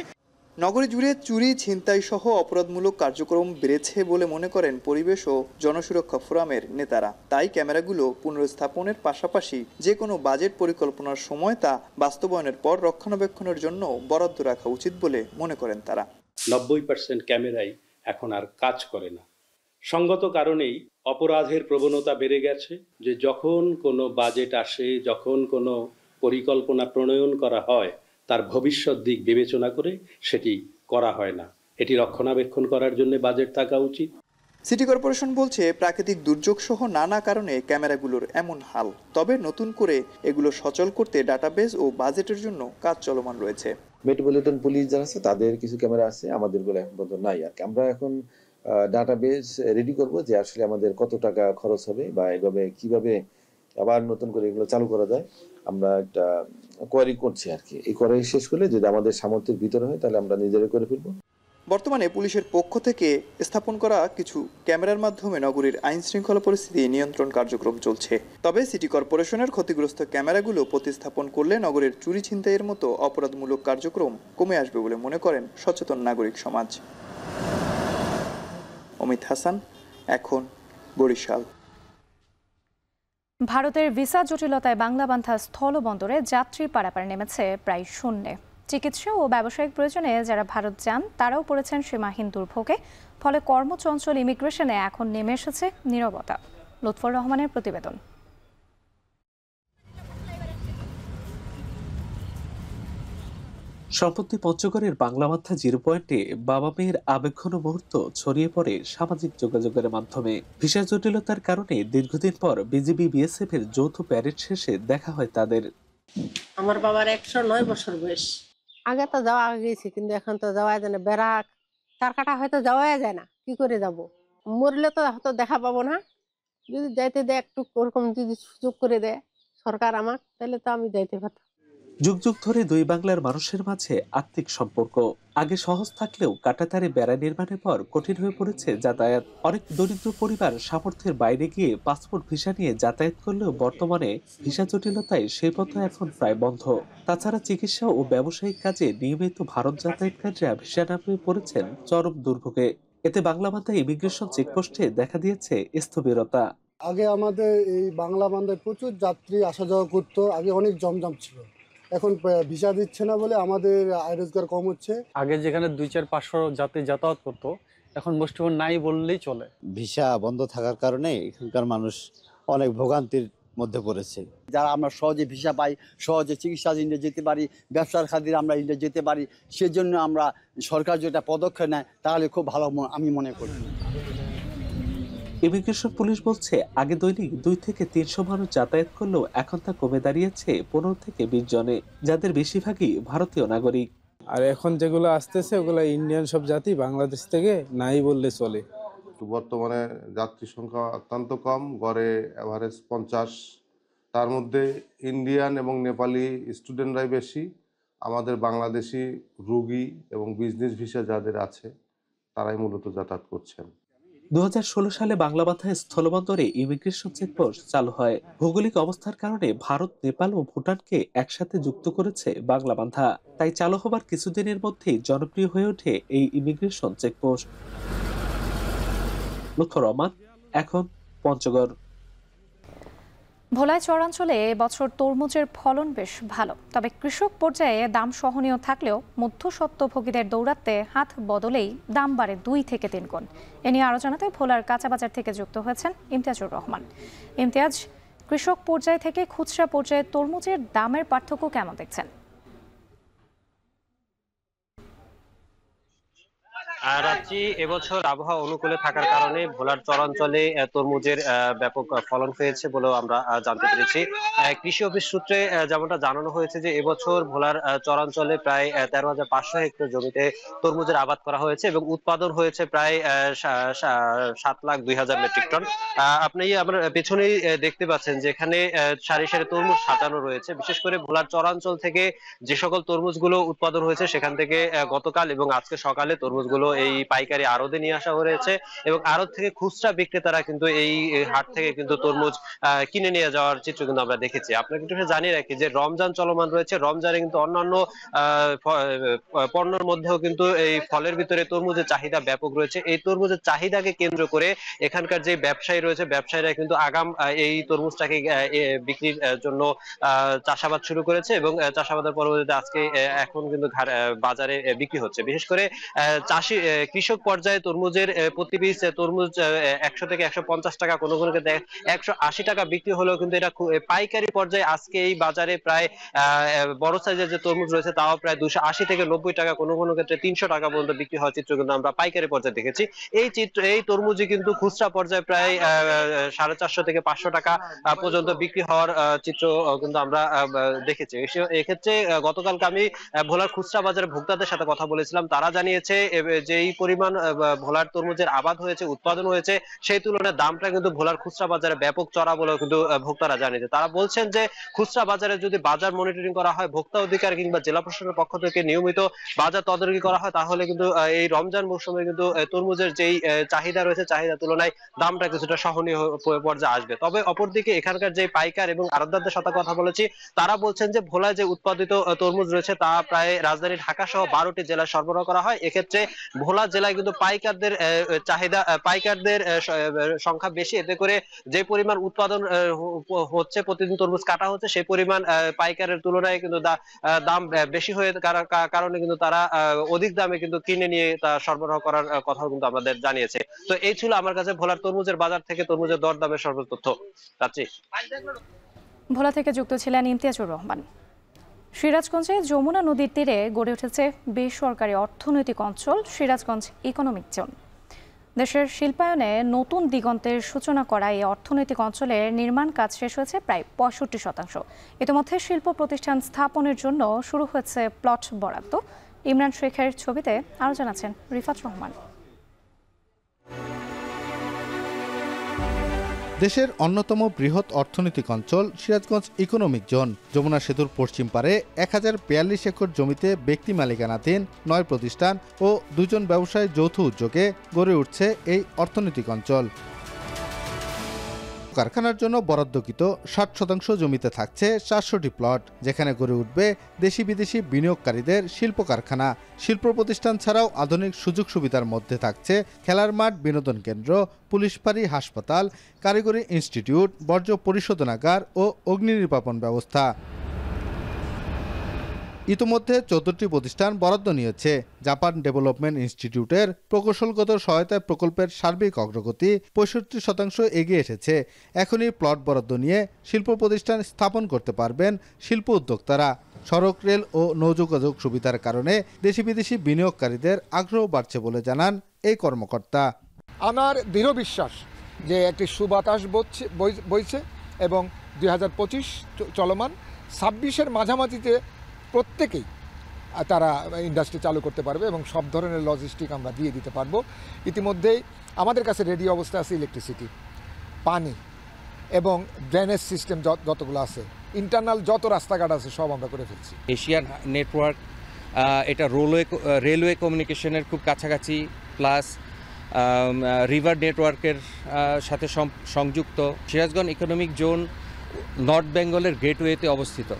নগরী জুড়ে চুরি, ছিনতাই সহ অপরাধমূলক কার্যক্রম বেড়েছে বলে মনে করেন পরিবেশ ও জনসুরক্ষা ফোরামের নেতারা। তাই ক্যামেরাগুলো পুনর্স্থাপনের পাশাপাশি যে কোনো বাজেট পরিকল্পনার সময় তা বাস্তবায়নের পর রক্ষণাবেক্ষণের জন্য বরাদ্দ রাখা উচিত বলে মনে করেন তারা। 90% ক্যামেরাই এখন আর কাজ করে না। সঙ্গত কারণেই অপরাধের প্রবণতা বেড়ে গেছে, যে যখন কোনো বাজেট আসে, যখন কোনো পরিকল্পনা প্রণয়ন করা হয়, তার ভবিষ্যৎ দিক বিবেচনা করে সেটি করা হয় না। এটি রক্ষণাবেক্ষণ করার জন্য বাজেট থাকা উচিত। সিটি কর্পোরেশন বলছে প্রাকৃতিক দুর্যোগ সহ নানা কারণে ক্যামেরাগুলোর এমন হাল। তবে নতুন করে এগুলো সচল করতে ডাটাবেস ও বাজেটের জন্য কাজ চলমান রয়েছে। মেট্রোপলিটন পুলিশ যারা আছে তাদের কিছু ক্যামেরা আছে, আমাদের গুলো এখন পর্যন্ত নাই। আর আমরা এখন ডাটাবেস রেডি করব যে আসলে আমাদের কত টাকা খরচ হবে বা এইভাবে কিভাবে আবার নতুন করে এগুলো চালু করা যায়। আমরা একটা কোয়ারি করছি আর কি। এই কোয়ারি শেষ করলে যদি আমাদের সামর্থ্যের ভিতরে হয় তাহলে আমরা নিজেরাই করে ফেলবো। বর্তমানে পুলিশের পক্ষ থেকে স্থাপন করা কিছু ক্যামেরার মাধ্যমে নগরীর আইন শৃঙ্খলা পরিস্থিতি নিয়ন্ত্রণ কার্যক্রম চলছে। তবে সিটি কর্পোরেশনের ক্ষতিগ্রস্ত ক্যামেরাগুলো প্রতিস্থাপন করলে নগরের চুরি ছিনতাইয়ের মতো অপরাধমূলক কার্যক্রম কমে আসবে বলে মনে করেন সচেতন নাগরিক সমাজ। অমিত হাসান, এখন, বরিশাল। ভারতের ভিসা জটিলতায় বাংলাবান্ধা স্থলবন্দরে যাত্রী পারাপার নেমেছে প্রায় শূন্যে। চিকিৎসা ও ব্যবসায়িক প্রয়োজনে যারা ভারত যান তারাও পড়েছেন সীমাহীন দুর্ভোগে। ফলে কর্মচঞ্চল ইমিগ্রেশনে এখন নেমে এসেছে নীরবতা। লুৎফর রহমানের প্রতিবেদন। সম্প্রতি পঞ্চগড়ের বাংলামাথা জিরো পয়েন্টে বাবা মেয়ের আবেগঘন মুহূর্ত ছড়িয়ে পড়ে সামাজিক যোগাযোগের মাধ্যমে। ভিসা জটিলতার কারণে দীর্ঘদিন পর বিজিবি বিএসএফ এর যৌথ প্যারেড শেষে দেখা হয় তাদের। আমার বাবার 109 বছর বয়স। আগে তো যাওয়া গেছে, কিন্তু এখন তো যাওয়া যায় না। বেড়াক তার কাটা হয়তো যাওয়া যায় না, কি করে যাব? মরলে তো হয়তো দেখা পাবো না। যদি যাইতে দেয় একটু ওরকম যদি সুযোগ করে দেয় সরকার আমার, তাহলে তো আমি যাইতে পারতাম। যুগ যুগ ধরে দুই বাংলার মানুষের মাঝে আত্মিক সম্পর্ক আগে সহজ থাকলেও কাঁটাতারে বেড়া নির্মাণের পর কঠিন হয়ে পড়েছে যাতায়াত। অনেক দরিদ্র পরিবার সামর্থ্যের বাইরে গিয়ে পাসপোর্ট ভিসা নিয়ে যাতায়াত করলেও বর্তমানে ভিসা জটিলতায় সেই পথ এখন প্রায় বন্ধ। তাছাড়া চিকিৎসা ও ব্যবসায়িক কাজে নিয়মিত ভারত যাতায়াতকারীরা ভিসা না পেয়ে পড়েছেন চরম দুর্ভোগে। এতে বাংলামাথা ইমিগ্রেশন চেকপোস্টে দেখা দিয়েছে স্থবিরতা। আগে আমাদের এই বাংলা বান্ধে প্রচুর যাত্রী আসা যাওয়া করতো, আগে অনেক জমজম ছিল। এখন ভিসা দিচ্ছে না বলে আমাদের আয় রোজগার কম হচ্ছে। আগে যেখানে 200-500 যাত্রী যাতায়াত করতো, এখন মুষ্টিমেয় নাই বললেই চলে। ভিসা বন্ধ থাকার কারণে এখানকার মানুষ অনেক ভোগান্তির মধ্যে পড়েছে। যারা আমরা সহজে ভিসা পাই, সহজে চিকিৎসার জন্য যেতে পারি, ব্যবসার খাতিরে আমরা ইন্ডিয়া যেতে পারি, সেজন্য আমরা সরকার যেটা পদক্ষেপ নেয় তাহলে খুব ভালো আমি মনে করি। ইমিগ্রেশন পুলিশ বলছে আগে দৈনিক 2 থেকে 300 মানুষ যাতায়াত করলেও এখন তা কমে দাঁড়িয়েছে 15 থেকে 20 জনে, যাদের বেশিরভাগই ভারতীয় নাগরিক। আর এখন যেগুলো আসতেছে ওগুলো ইন্ডিয়ান সব জাতি, বাংলাদেশ থেকে নাই বললে চলে। বর্তমানে যাত্রী সংখ্যা অত্যন্ত কম, গড়ে এভারেজ 50। তার মধ্যে ইন্ডিয়ান এবং নেপালি স্টুডেন্টরাই বেশি। আমাদের বাংলাদেশি রোগী এবং বিজনেস ভিসা যাদের আছে তারাই মূলত যাতায়াত করছেন। 2016 সালে বাংলাবান্ধায় স্থলবন্দরে ইমিগ্রেশন চেকপোস্ট চালু হয়। ভৌগোলিক অবস্থার কারণে ভারত, নেপাল ও ভুটানকে একসাথে যুক্ত করেছে বাংলাবান্ধা। তাই চালু হবার কিছুদিনের মধ্যেই জনপ্রিয় হয়ে ওঠে এই ইমিগ্রেশন চেকপোস্ট। লুৎফর রহমান, এখন পঞ্চগড়। ভোলায় চরাঞ্চলে এবছর তরমুজের ফলন বেশ ভালো, তবে কৃষক পর্যায়ে দাম সহনীয় থাকলেও মধ্যস্বত্বভোগীদের দৌরাত্মে হাত বদলেই দাম বাড়ে 2 থেকে 3 গুণ। এ নিয়ে আরও জানাতে ভোলার কাঁচাবাজার থেকে যুক্ত হয়েছেন ইমতিয়াজুর রহমান। ইমতিয়াজ, কৃষক পর্যায় থেকে খুচরা পর্যায়ে তরমুজের দামের পার্থক্য কেমন দেখছেন? রাত্রি এবছর আবহাওয়া অনুকূলে থাকার কারণে ভোলার চরাঞ্চলে তরমুজের ব্যাপক ফলন হয়েছে বলেও আমরা জানতে পেরেছি। কৃষি অফিস সূত্রে যেমনটা জানানো হয়েছে যে এবছর ভোলার চরাঞ্চলে প্রায় 13,500 হেক্টর জমিতে তরমুজের আবাদ করা হয়েছে এবং উৎপাদন হয়েছে প্রায় 7,02,000 মেট্রিক টন। আপনি আমার পেছনেই দেখতে পাচ্ছেন যে এখানে সারি সারি তরমুজ সাজানো রয়েছে। বিশেষ করে ভোলার চরাঞ্চল থেকে যে সকল তরমুজগুলো উৎপাদন হয়েছে সেখান থেকে গতকাল এবং আজকে সকালে তরমুজগুলো এই পাইকারি আড়তে নিয়ে আসা হয়েছে এবং আড়ত থেকে খুচরা বিক্রেতারা কিন্তু এই হাট থেকে কিন্তু তরমুজ কিনে নিয়ে যাওয়ার চিত্র কিন্তু আমরা দেখেছি। আপনাকে একটু জানিয়ে রাখি যে রমজান চলমান রয়েছে, রমজানে কিন্তু অন্যান্য পণ্যের মধ্যেও কিন্তু এই ফলের ভিতরে তরমুজের চাহিদা ব্যাপক রয়েছে। এই তরমুজের চাহিদাকে কেন্দ্র করে এখানকার যে ব্যবসায়ী রয়েছে, ব্যবসায়ীরা কিন্তু আগাম এই তরমুজটাকে বিক্রির জন্য চাষাবাদ শুরু করেছে এবং চাষাবাদের পরবর্তীতে আজকে এখন কিন্তু বাজারে বিক্রি হচ্ছে। বিশেষ করে চাষি কৃষক পর্যায়ে তরমুজের প্রতি পিস তরমুজ 100 থেকে 150 টাকা, কোনো কোনো ক্ষেত্রে 180 টাকা বিক্রি হলেও কিন্তু এটা পাইকারি পর্যায়ে আজকে এই বাজারে প্রায় বড় সাইজের যে তরমুজ রয়েছে তাও প্রায় 280 থেকে 90 টাকা, কোনো কোনো ক্ষেত্রে 300 টাকা পর্যন্ত বিক্রি হওয়ার চিত্র কিন্তু আমরা পাইকারি পর্যায়ে দেখেছি। এই তরমুজই কিন্তু খুচরা পর্যায়ে প্রায় 450 থেকে 500 টাকা পর্যন্ত বিক্রি হওয়ার চিত্র কিন্তু আমরা দেখেছি। এক্ষেত্রে গতকালকে আমি ভোলার খুচরা বাজারে ভোক্তাদের সাথে কথা বলেছিলাম, তারা জানিয়েছে যে এই পরিমাণ ভোলার তরমুজের আবাদ হয়েছে, উৎপাদন হয়েছে, সেই তুলনায় দামটা কিন্তু ভোলার খুচরা বাজারে ব্যাপক চড়া বলেও কিন্তু ভোক্তারা জানিয়েছে। তারা বলছেন যে খুচরা বাজারে যদি বাজার মনিটরিং করা হয়, ভোক্তা অধিকার কিংবা জেলা প্রশাসনের পক্ষ থেকে নিয়মিত বাজার তদারকি করা হয়, তাহলে কিন্তু এই রমজান মৌসুমে কিন্তু তরমুজের যেই চাহিদা রয়েছে চাহিদার তুলনায় দামটা কিছুটা সহনীয় পর্যায়ে আসবে। তবে অপরদিকে এখানকার যে পাইকার এবং আড়তদারদের সাথে কথা বলেছি, তারা বলছেন যে ভোলায় যে উৎপাদিত তরমুজ রয়েছে তা প্রায় রাজধানী ঢাকা সহ 12টি জেলায় সরবরাহ করা হয়। এক্ষেত্রে ভোলা জেলায় কিন্তু পাইকারদের চাহিদা, পাইকারদের সংখ্যা বেশি। এতে করে যে পরিমাণ উৎপাদন হচ্ছে, প্রতিদিন তরমুজ কাটা হচ্ছে, সেই পরিমাণ পাইকারের তুলনায় কিন্তু দাম বেশি হয়ে কারণে কিন্তু তারা অধিক দামে কিন্তু কিনে নিয়ে তা সরবরাহ করার কথাও কিন্তু আমাদের জানিয়েছে। তো এই ছিল আমার কাছে ভোলার তরমুজের বাজার থেকে তরমুজের দরদামের সর্বোচ্চ তথ্য। যাচ্ছি ভোলা থেকে যুক্ত ছিলেন ইমতিয়াজুর রহমান। সিরাজগঞ্জে যমুনা নদীর তীরে গড়ে উঠেছে বেসরকারি অর্থনৈতিক অঞ্চল সিরাজগঞ্জ ইকোনমিক জোন। দেশের শিল্পায়নে নতুন দিগন্তের সূচনা করা এই অর্থনৈতিক অঞ্চলের নির্মাণ কাজ শেষ হয়েছে প্রায় 65%। ইতিমধ্যে শিল্প প্রতিষ্ঠান স্থাপনের জন্য শুরু হয়েছে প্লট বরাদ্দ। ইমরান শেখের ছবিতে আরও জানাচ্ছেন রিফাত রহমান। দেশের অন্যতম বৃহৎ অর্থনৈতিক অঞ্চল সিরাজগঞ্জ ইকোনমিক জোন। যমুনা সেতুর পশ্চিম পারে 1042 একর জমিতে ব্যক্তি মালিকানাধীন 9 প্রতিষ্ঠান ও 2 জন ব্যবসায়ী যৌথ উদ্যোগে গড়ে উঠছে এই অর্থনৈতিক অঞ্চল। কারখানার জন্য বরাদ্দকৃত 60% জমিতে থাকছে 400টি প্লট, যেখানে গড়ে উঠবে দেশি বিদেশি বিনিয়োগকারীদের শিল্প কারখানা। শিল্প প্রতিষ্ঠান ছাড়াও আধুনিক সুযোগ সুবিধার মধ্যে থাকছে খেলার মাঠ, বিনোদন কেন্দ্র, পুলিশ ফাঁড়ি, হাসপাতাল, কারিগরি ইনস্টিটিউট, বর্জ্য পরিশোধনাগার ও অগ্নি নির্বাপন ব্যবস্থা। ইতিমধ্যে 14টি প্রতিষ্ঠান বরাদ্দ নিয়েছে। জাপান ডেভেলপমেন্ট ইনস্টিটিউটের প্রকৌশলগত সহায়তায় প্রকল্পের সার্বিক অগ্রগতি 65% এগিয়ে এসেছে। এখনই প্লট বরাদ্দ নিয়ে শিল্প প্রতিষ্ঠান স্থাপন করতে পারবেন শিল্প উদ্যোক্তারা। সড়ক, রেল ও নৌযোগাযোগ সুবিধার কারণে দেশি বিদেশি বিনিয়োগকারীদের আগ্রহ বাড়ছে বলে জানান এই কর্মকর্তা। আমার দৃঢ় বিশ্বাস যে একটি সুবাতাস বইছে এবং 2025 চলমান, 26-এর মাঝামাঝিতে প্রত্যেকেই তারা ইন্ডাস্ট্রি চালু করতে পারবে এবং সব ধরনের লজিস্টিক আমরা দিয়ে দিতে পারবো। ইতিমধ্যেই আমাদের কাছে রেডি অবস্থায় আছে ইলেকট্রিসিটি, পানি এবং ড্রেনেজ সিস্টেম যতগুলো আছে, ইন্টারনাল যত রাস্তাঘাট আছে সব আমরা করে ফেলছি। এশিয়ান নেটওয়ার্ক এটা রেলওয়ে কমিউনিকেশনের খুব কাছাকাছি, প্লাস রিভার নেটওয়ার্কের সাথে সংযুক্ত। সিরাজগঞ্জ ইকোনমিক জোন নর্থ বেঙ্গলের গেটওয়েতে অবস্থিত,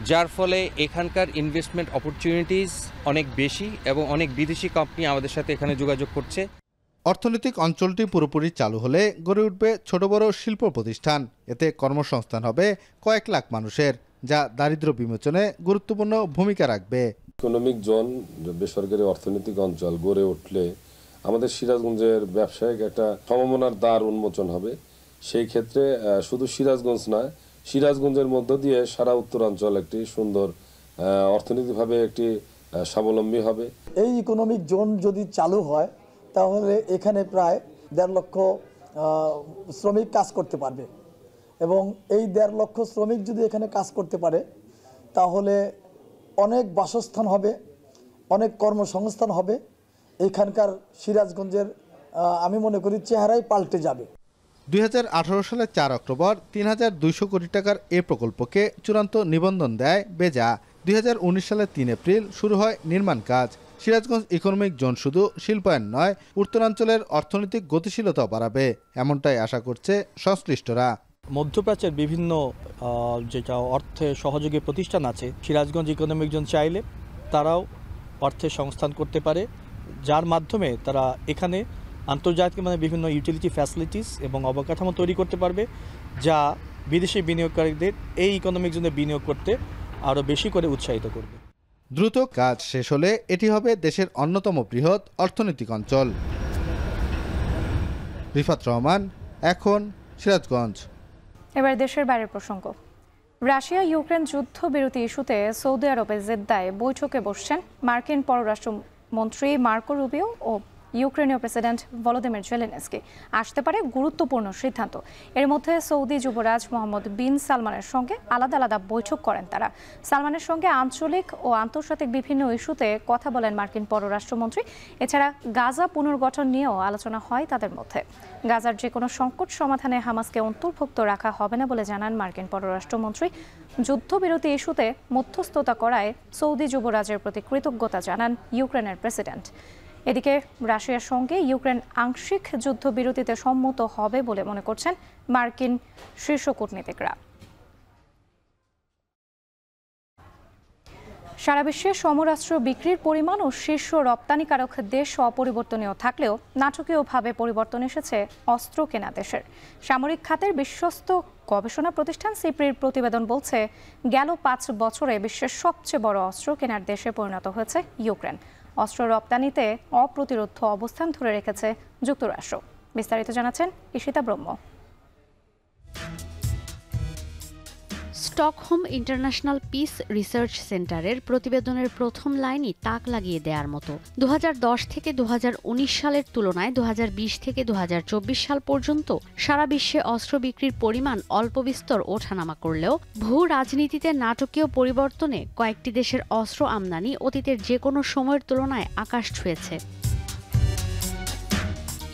যার ফলে এখানকার ইনভেস্টমেন্ট অপরচুনিটিস অনেক বেশি এবং অনেক বিদেশি কোম্পানি আমাদের সাথে এখানে যোগাযোগ করছে। অর্থনৈতিক অঞ্চলটি পুরোপুরি চালু হলে গড়ে উঠবে ছোট বড় শিল্প প্রতিষ্ঠান। এতে কর্মসংস্থান হবে কয়েক লাখ মানুষের, যা দারিদ্র্য বিমোচনে গুরুত্বপূর্ণ ভূমিকা রাখবে। ইকোনমিক জোন, বেসরকারি অর্থনৈতিক অঞ্চল গড়ে উঠলে আমাদের সিরাজগঞ্জের ব্যবসায়িক একটা সম্ভাবনার দ্বার উন্মোচন হবে। সেই ক্ষেত্রে শুধু সিরাজগঞ্জ নয়, সিরাজগঞ্জের মধ্য দিয়ে সারা উত্তরাঞ্চল একটি সুন্দর অর্থনৈতিকভাবে একটি স্বাবলম্বী হবে। এই ইকোনমিক জোন যদি চালু হয় তাহলে এখানে প্রায় 1.5 লক্ষ শ্রমিক কাজ করতে পারবে এবং এই 1.5 লক্ষ শ্রমিক যদি এখানে কাজ করতে পারে তাহলে অনেক বাসস্থান হবে, অনেক কর্মসংস্থান হবে। এখানকার সিরাজগঞ্জের আমি মনে করি চেহারাই পাল্টে যাবে। 2018 সালের 4 অক্টোবর 3200 কোটি টাকার এ প্রকল্পকে চূড়ান্ত নিবন্ধন দেয় বেজা। 2019 সালের 3 এপ্রিল শুরু হয় নির্মাণ কাজ। সিরাজগঞ্জ ইকোনমিক জোন শুধু শিল্পায়ন নয়, উত্তরাঞ্চলের অর্থনৈতিক গতিশীলতা বাড়াবে, এমনটাই আশা করছে সংশ্লিষ্টরা। মধ্যপ্রাচ্যের বিভিন্ন যেটা অর্থে সহযোগী প্রতিষ্ঠান আছে, সিরাজগঞ্জ ইকোনমিক জোন চাইলে তারাও অর্থের সংস্থান করতে পারে, যার মাধ্যমে তারা এখানে আন্তর্জাতিক মানে বিভিন্ন ইউটিলিটি ফ্যাসিলিটিস এবং অবকাঠামো তৈরি করতে পারবে, যা বিদেশি বিনিয়োগকারীদের এই ইকোনমিক জোনে বিনিয়োগ করতে আরও বেশি করে উৎসাহিত করবে। দ্রুত কাজ শেষ হলে এটি হবে দেশের অন্যতম বৃহৎ অর্থনৈতিক অঞ্চল। রিফাত রহমান, এখন সিরাজগঞ্জ। এবার দেশের বাইরের প্রসঙ্গ। রাশিয়া ইউক্রেন যুদ্ধবিরতি ইস্যুতে সৌদি আরবের জেদ্দায় বৈঠকে বসছেন মার্কিন পররাষ্ট্রমন্ত্রী মার্কো রুবিও ও ইউক্রেনীয় প্রেসিডেন্ট ভলোদিমির জেলেনস্কি। আসতে পারে গুরুত্বপূর্ণ সিদ্ধান্ত। এর মধ্যে সৌদি যুবরাজ মোহাম্মদ বিন সালমানের সঙ্গে আলাদা আলাদা বৈঠক করেন তারা। সালমানের সঙ্গে আঞ্চলিক ও আন্তর্জাতিক বিভিন্ন ইস্যুতে কথা বলেন মার্কিন পররাষ্ট্রমন্ত্রী। এছাড়া গাজা পুনর্গঠন নিয়েও আলোচনা হয় তাদের মধ্যে। গাজার যে কোনো সংকট সমাধানে হামাসকে অন্তর্ভুক্ত রাখা হবে না বলে জানান মার্কিন পররাষ্ট্রমন্ত্রী। যুদ্ধবিরতি ইস্যুতে মধ্যস্থতা করায় সৌদি যুবরাজের প্রতি কৃতজ্ঞতা জানান ইউক্রেনের প্রেসিডেন্ট। এদিকে রাশিয়ার সঙ্গে ইউক্রেন আংশিক যুদ্ধবিরতিতে সম্মত হবে বলে মনে করছেন মার্কিন শীর্ষ কূটনীতিকরা। সারা বিশ্বে সমরাস্ত্র বিক্রির পরিমাণ ও শীর্ষ রপ্তানিকারক দেশ অপরিবর্তনীয় থাকলেও নাটকীয়ভাবে পরিবর্তন এসেছে অস্ত্র কেনা দেশের। সামরিক খাতের বিশ্বস্ত গবেষণা প্রতিষ্ঠান সিপ্রির প্রতিবেদন বলছে, গেল 5 বছরে বিশ্বের সবচেয়ে বড় অস্ত্র কেনার দেশে পরিণত হয়েছে ইউক্রেন। অস্ত্র রপ্তানিতে অপ্রতিরোধ অবস্থান ধরে রেখেছে যুক্তরাষ্ট্র। বিস্তারিত জানাচ্ছেন ঈশিতা ব্রহ্ম। স্টকহোম ইন্টারন্যাশনাল পিস রিসার্চ সেন্টারের প্রতিবেদনের প্রথম লাইনই তাক লাগিয়ে দেওয়ার মতো। 2010 থেকে 2019 সালের তুলনায় 2020 থেকে 2024 সাল পর্যন্ত সারা বিশ্বে অস্ত্র বিক্রির পরিমাণ অল্প বিস্তর ওঠানামা করলেও ভূ রাজনীতিতে নাটকীয় পরিবর্তনে কয়েকটি দেশের অস্ত্র আমদানি অতীতের যে কোনো সময়ের তুলনায় আকাশ ছুঁয়েছে।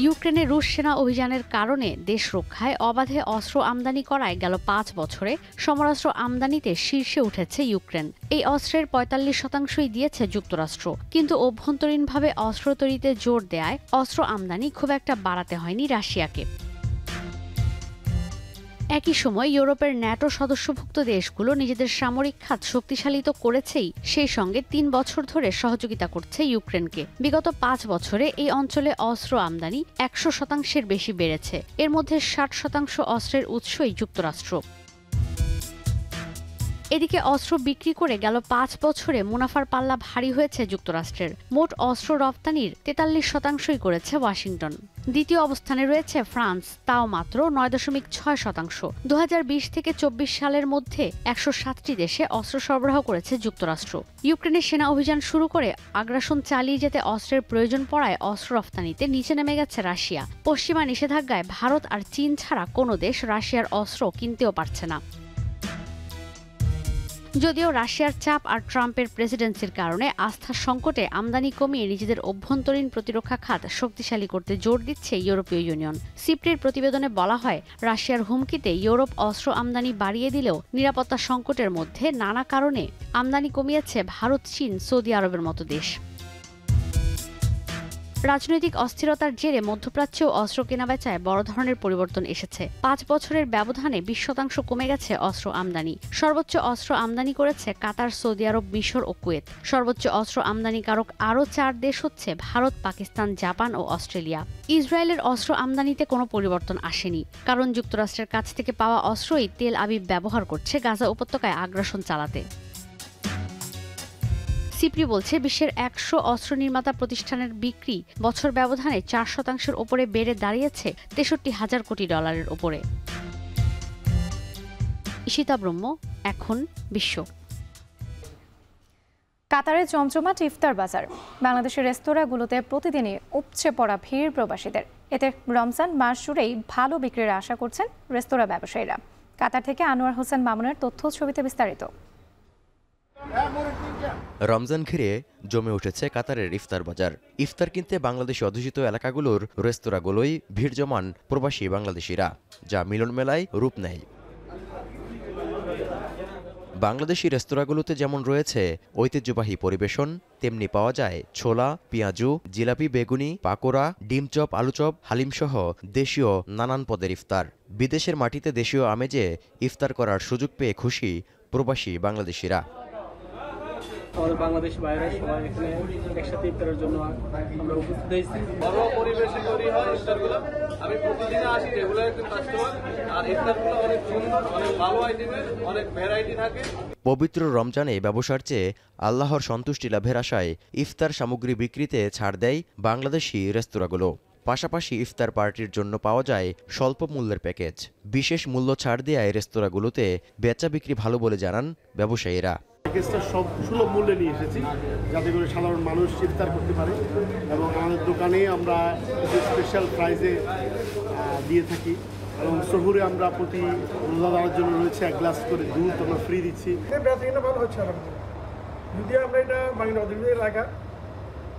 ইউক্রেনে রুশ সেনা অভিযানের কারণে দেশ রক্ষায় অবাধে অস্ত্র আমদানি করায় গেল 5 বছরে সমরাস্ত্র আমদানিতে শীর্ষে উঠেছে ইউক্রেন। এই অস্ত্রের 45%ই দিয়েছে যুক্তরাষ্ট্র। কিন্তু অভ্যন্তরীণভাবে অস্ত্র তৈরিতে জোর দেয়ায় অস্ত্র আমদানি খুব একটা বাড়াতে হয়নি রাশিয়াকে। একই সময় ইউরোপের ন্যাটো সদস্যভুক্ত দেশগুলো নিজেদের সামরিক খাত শক্তিশালী তো করেছেই, সেই সঙ্গে ৩ বছর ধরে সহযোগিতা করছে ইউক্রেনকে। বিগত ৫ বছরে এই অঞ্চলে অস্ত্র আমদানি ১০০% বেশি বেড়েছে। এর মধ্যে ৬০% অস্ত্রের উৎসই যুক্তরাষ্ট্র। এদিকে অস্ত্র বিক্রি করে গেল ৫ বছরে মুনাফার পাল্লা ভারী হয়েছে যুক্তরাষ্ট্রের। মোট অস্ত্র রপ্তানির ৪৩% করেছে ওয়াশিংটন। দ্বিতীয় অবস্থানে রয়েছে ফ্রান্স, তাও মাত্র ৯.৬%। ২০২০ থেকে ২৪ সালের মধ্যে ১০৭টি দেশে অস্ত্র সরবরাহ করেছে যুক্তরাষ্ট্র। ইউক্রেনের সেনা অভিযান শুরু করে আগ্রাসন চালিয়ে যেতে অস্ত্রের প্রয়োজন পড়ায় অস্ত্র রপ্তানিতে নিচে নেমে গেছে রাশিয়া। পশ্চিমা নিষেধাজ্ঞায় ভারত আর চীন ছাড়া কোনো দেশ রাশিয়ার অস্ত্র কিনতেও পারছে না। যদিও রাশিয়ার চাপ আর ট্রাম্পের প্রেসিডেন্সির কারণে আস্থার সংকটে আমদানি কমিয়ে নিজেদের অভ্যন্তরীণ প্রতিরক্ষা খাত শক্তিশালী করতে জোর দিচ্ছে ইউরোপীয় ইউনিয়ন। সিপ্রির প্রতিবেদনে বলা হয়, রাশিয়ার হুমকিতে ইউরোপ অস্ত্র আমদানি বাড়িয়ে দিলেও নিরাপত্তা সংকটের মধ্যে নানা কারণে আমদানি কমিয়েছে ভারত, চীন, সৌদি আরবের মতো দেশ। রাজনৈতিক অস্থিরতার জেরে মধ্যপ্রাচ্যেও অস্ত্র কেনাবেচায় বড় ধরনের পরিবর্তন এসেছে। ৫ বছরের ব্যবধানে ২০% কমে গেছে অস্ত্র আমদানি। সর্বোচ্চ অস্ত্র আমদানি করেছে কাতার, সৌদি আরব, মিশর ও কুয়েত। সর্বোচ্চ অস্ত্র আমদানিকারক আরও ৪ দেশ হচ্ছে ভারত, পাকিস্তান, জাপান ও অস্ট্রেলিয়া। ইসরায়েলের অস্ত্র আমদানিতে কোনো পরিবর্তন আসেনি, কারণ যুক্তরাষ্ট্রের কাছ থেকে পাওয়া অস্ত্রই তেল আবিব ব্যবহার করছে গাজা উপত্যকায় আগ্রাসন চালাতে। সিপ্রি বলছে, বিশ্বের ১০০ অস্ত্র নির্মাতা প্রতিষ্ঠানের বিক্রি বছর ব্যবধানে ৪% ওপরে বেড়ে দাঁড়িয়েছে $৬৩,০০০ কোটি ওপরে। ঈশিতা ব্রহ্ম, এখন বিশ্ব। কাতারে জমজমাট ইফতার বাজার। বাংলাদেশের রেস্তোরাঁগুলোতে প্রতিদিনই উপচে পড়া ভিড় প্রবাসীদের। এতে রমজান মাস জুড়েই ভালো বিক্রির আশা করছেন রেস্তোরাঁ ব্যবসায়ীরা। কাতার থেকে আনোয়ার হোসেন মামুনের তথ্য ছবিতে বিস্তারিত। রমজান ঘিরে জমে উঠেছে কাতারের ইফতার বাজার। ইফতার কিনতে বাংলাদেশি অধ্যুষিত এলাকাগুলোর রেস্তোরাঁগুলোই ভিড় জমান প্রবাসী বাংলাদেশিরা, যা মিলন মেলায় রূপ নেয়। বাংলাদেশি রেস্তোরাঁগুলোতে যেমন রয়েছে ঐতিহ্যবাহী পরিবেশন, তেমনি পাওয়া যায় ছোলা, পেঁয়াজু, জিলাপি, বেগুনি, পাকোড়া, ডিম চপ, আলু চপ, হালিম সহ দেশীয় নানান পদের ইফতার। বিদেশের মাটিতে দেশীয় আমেজে ইফতার করার সুযোগ পেয়ে খুশি প্রবাসী বাংলাদেশিরা। আমাদের বাংলাদেশি বাইরে সবাই এখানে একসাথে ইফতারের জন্য আমরা উপস্থিত হয়েছি। বড় পরিবেশে তৈরি হয় ইফতারগুলো। আমি প্রতিদিন আসি, রেগুলার একজন কাস্টমার। আর ইফতারগুলো অনেক সুন্দর, অনেক ভালো আইটেমের, অনেক ভ্যারাইটি থাকে। পবিত্র রমজানে ব্যবসার চেয়ে আল্লাহর সন্তুষ্টি লাভের আশায় ইফতার সামগ্রী বিক্রিতে ছাড় দেয় বাংলাদেশি রেস্তোরাঁগুলো। পাশাপাশি ইফতার পার্টির জন্য পাওয়া যায় স্বল্প মূল্যের প্যাকেজ। বিশেষ মূল্য ছাড় দেওয়ায় রেস্তোরাঁগুলোতে বেচা বিক্রি ভালো বলে জানান ব্যবসায়ীরা। প্যাকেজটা সব সুলভ মূল্যে নিয়ে এসেছি, যাতে করে সাধারণ মানুষ ইফতার করতে পারে, এবং আমাদের দোকানে আমরা স্পেশাল প্রাইজে দিয়ে থাকি। এবং শহুরে আমরা প্রতি রোজাদারের জন্য রয়েছে 1 গ্লাস করে দুধ আমরা ফ্রি দিচ্ছি। বেচাকেনা ভালো হচ্ছে যদি আমরা এটা বাংলা অধিকার এলাকা,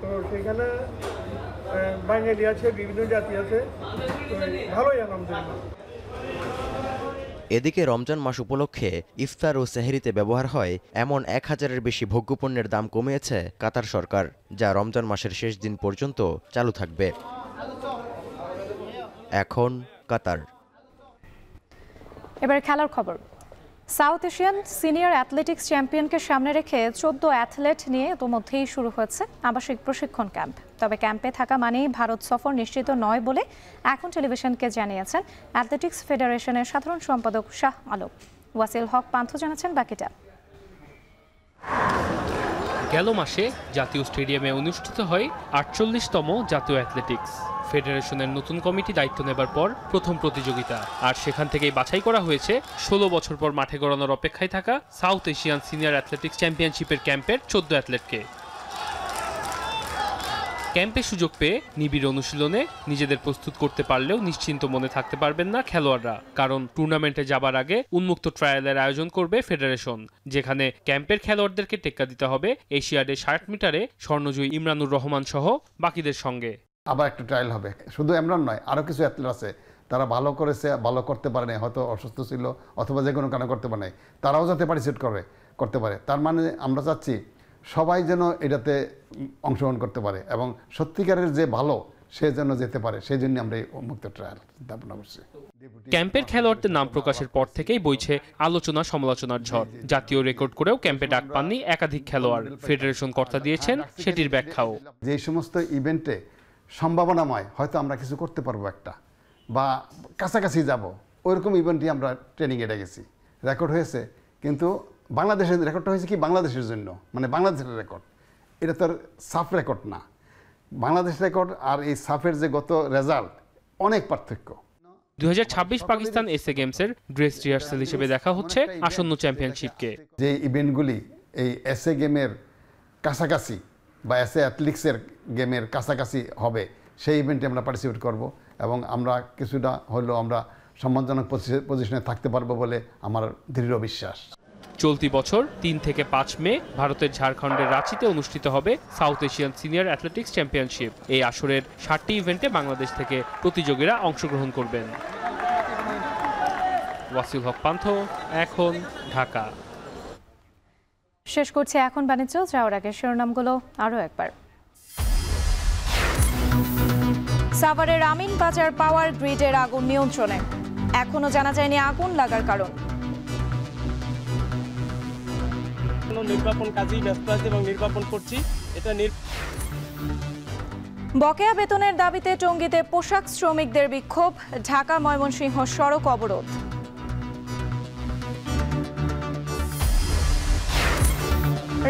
তো সেখানে বাঙালি আছে, বিভিন্ন জাতি আছে, ভালোই আলহামদুলিল্লাহ। এদিকে রমজান মাস উপলক্ষে ইফতার ও সেহরিতে ব্যবহার হয় এমন 1000-এর বেশি ভোগ্যপণ্যের দাম কমিয়েছে কাতার সরকার, যা রমজান মাসের শেষ দিন পর্যন্ত চালু থাকবে। এখন কাতার। এবার খেলার খবর। সাউথ এশিয়ান সিনিয়র অ্যাথলেটিক্স চ্যাম্পিয়নকে সামনে রেখে 14 অ্যাথলেট নিয়ে ইতোমধ্যেই শুরু হয়েছে আবাসিক প্রশিক্ষণ ক্যাম্প। তবে ক্যাম্পে থাকা মানেই ভারত সফর নিশ্চিত নয় বলে এখন টেলিভিশনকে জানিয়েছেন অ্যাথলেটিক্স ফেডারেশনের সাধারণ সম্পাদক শাহ আলম। ওয়াসিল হক পান্থ জানাচ্ছেন বাকিটা। গেল মাসে জাতীয় স্টেডিয়ামে অনুষ্ঠিত হয় 48তম জাতীয় অ্যাথলেটিক্স ফেডারেশনের নতুন কমিটি দায়িত্ব নেবার পর প্রথম প্রতিযোগিতা, আর সেখান থেকেই বাছাই করা হয়েছে 16 বছর পর মাঠে গড়ানোর অপেক্ষায় থাকা সাউথ এশিয়ান সিনিয়র অ্যাথলেটিক্স চ্যাম্পিয়নশিপের ক্যাম্পের 14 অ্যাথলেটকে। ক্যাম্পে সুযোগ পেয়ে নিবিড় অনুশীলনে নিজেদের প্রস্তুত করতে পারলেও নিশ্চিন্ত মনে থাকতে পারবেন না খেলোয়াড়রা, কারণ টুর্নামেন্টে যাবার আগে উন্মুক্ত ট্রায়ালের আয়োজন করবে ফেডারেশন, যেখানে ক্যাম্পের খেলোয়াড়দেরকে টেক্কা দিতে হবে এশিয়াডে 60 মিটারে স্বর্ণজয়ী ইমরানুর রহমান সহ বাকিদের সঙ্গে। আবার একটা ট্রায়াল হবে, শুধু ইমরান নয়, আরও কিছু অ্যাথলেট আছে, তারা ভালো করেছে, ভালো করতে পারে না, হয়তো অসুস্থ ছিল অথবা যে কোনো কারণে করতে পারে নাই, তারাও যাতে পার্টিসিপেট করতে পারে। তার মানে আমরা চাচ্ছি সবাই যেন এটাতে অংশগ্রহণ করতে পারে এবং সত্যিকারের যে ভালো সে যেন যেতে পারে, সেই জন্য আমরা এই উন্মুক্ত ট্রায়াল চিন্তা ভাবনা করছি। ক্যাম্পের খেলোয়াড়দের নাম প্রকাশের পর থেকেই বইছে আলোচনা সমালোচনার ঝড়। জাতীয় রেকর্ড করেও ক্যাম্পে ডাক পাননি একাধিক খেলোয়াড়। ফেডারেশন কর্তা দিয়েছেন সেটির ব্যাখ্যাও। যে সমস্ত ইভেন্টে সম্ভাবনাময় হয়তো আমরা কিছু করতে পারবো একটা বা কাছাকাছি যাব, ওইরকম ইভেন্টই আমরা ট্রেনিংয়ে গেছি। রেকর্ড হয়েছে, কিন্তু বাংলাদেশের রেকর্ডটা হয়েছে কি বাংলাদেশের জন্য, মানে বাংলাদেশের রেকর্ড, এটা তো আর সাফ রেকর্ড না। বাংলাদেশ রেকর্ড আর এই সাফের যে গত রেজাল্ট অনেক পার্থক্য। 2026 পাকিস্তান এসএ গেমসের ড্রেস রিহার্সাল হিসেবে দেখা হচ্ছে আসন্ন চ্যাম্পিয়নশিপকে। যে ইভেন্টগুলি এই এসএ গেমের কাছাকাছি বা এসএ অ্যাথলেটিক্সের গেমের কাছাকাছি হবে, সেই ইভেন্টে আমরা পার্টিসিপেট করব এবং আমরা কিছুটা হলেও আমরা সম্মানজনক পজিশনে থাকতে পারবো বলে আমার দৃঢ় বিশ্বাস। চলতি বছর 3 থেকে 5 মে ভারতের ঝাড়খণ্ডের রাঁচিতে অনুষ্ঠিত হবে south Asian senior athletics championship. এই আসরের 7টি ইভেন্টে বাংলাদেশ থেকে প্রতিযোগীরা অংশগ্রহণ করবেন। ওয়াসিল হক পান্থ, এখন, ঢাকা। শেষ করছি এখন বাণিজ্য, যাওয়ার আগে শিরোনামগুলো আরও একবার। সাভারের আমিন বাজার পাওয়ার গ্রিডের আগুন নিয়ন্ত্রণে, এখনো জানা যায়নি আগুন লাগার কারণ। নির্বাপন কাজেই ব্যস্ত আছে এবং নির্বাপন করছি। এটা বকেয়া বেতনের দাবিতে টঙ্গীতে পোশাক শ্রমিকদের বিক্ষোভ, ঢাকা ময়মনসিংহ সড়ক অবরোধ।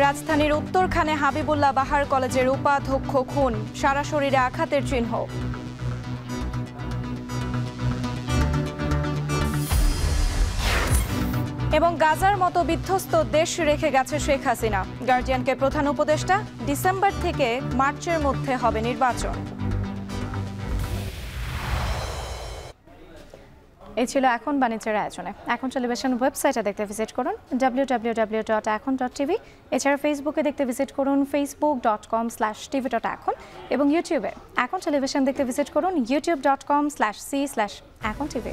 রাজধানীর উত্তরখানে হাবিবুল্লাহ বাহার কলেজের উপাধ্যক্ষ খুন, সারা শরীরে আঘাতের চিহ্ন। এবং গাজার মতো বিধ্বস্ত দেশ রেখে গেছে শেখ হাসিনা, গার্ডিয়ানকে প্রধান উপদেষ্টা, ডিসেম্বর থেকে মার্চের মধ্যে হবে নির্বাচন। এই ছিল এখন বাণিজ্যের আয়োজনে। এখন টেলিভিশন ওয়েবসাইটে দেখতে ভিজিট করুন www.ekon.tv। এছাড়া ফেসবুকে দেখতে ভিজিট করুন facebook.com/tv.ekon এবং ইউটিউবে এখন টেলিভিশন দেখতে ভিজিট করুন youtube.com/c/ekontv।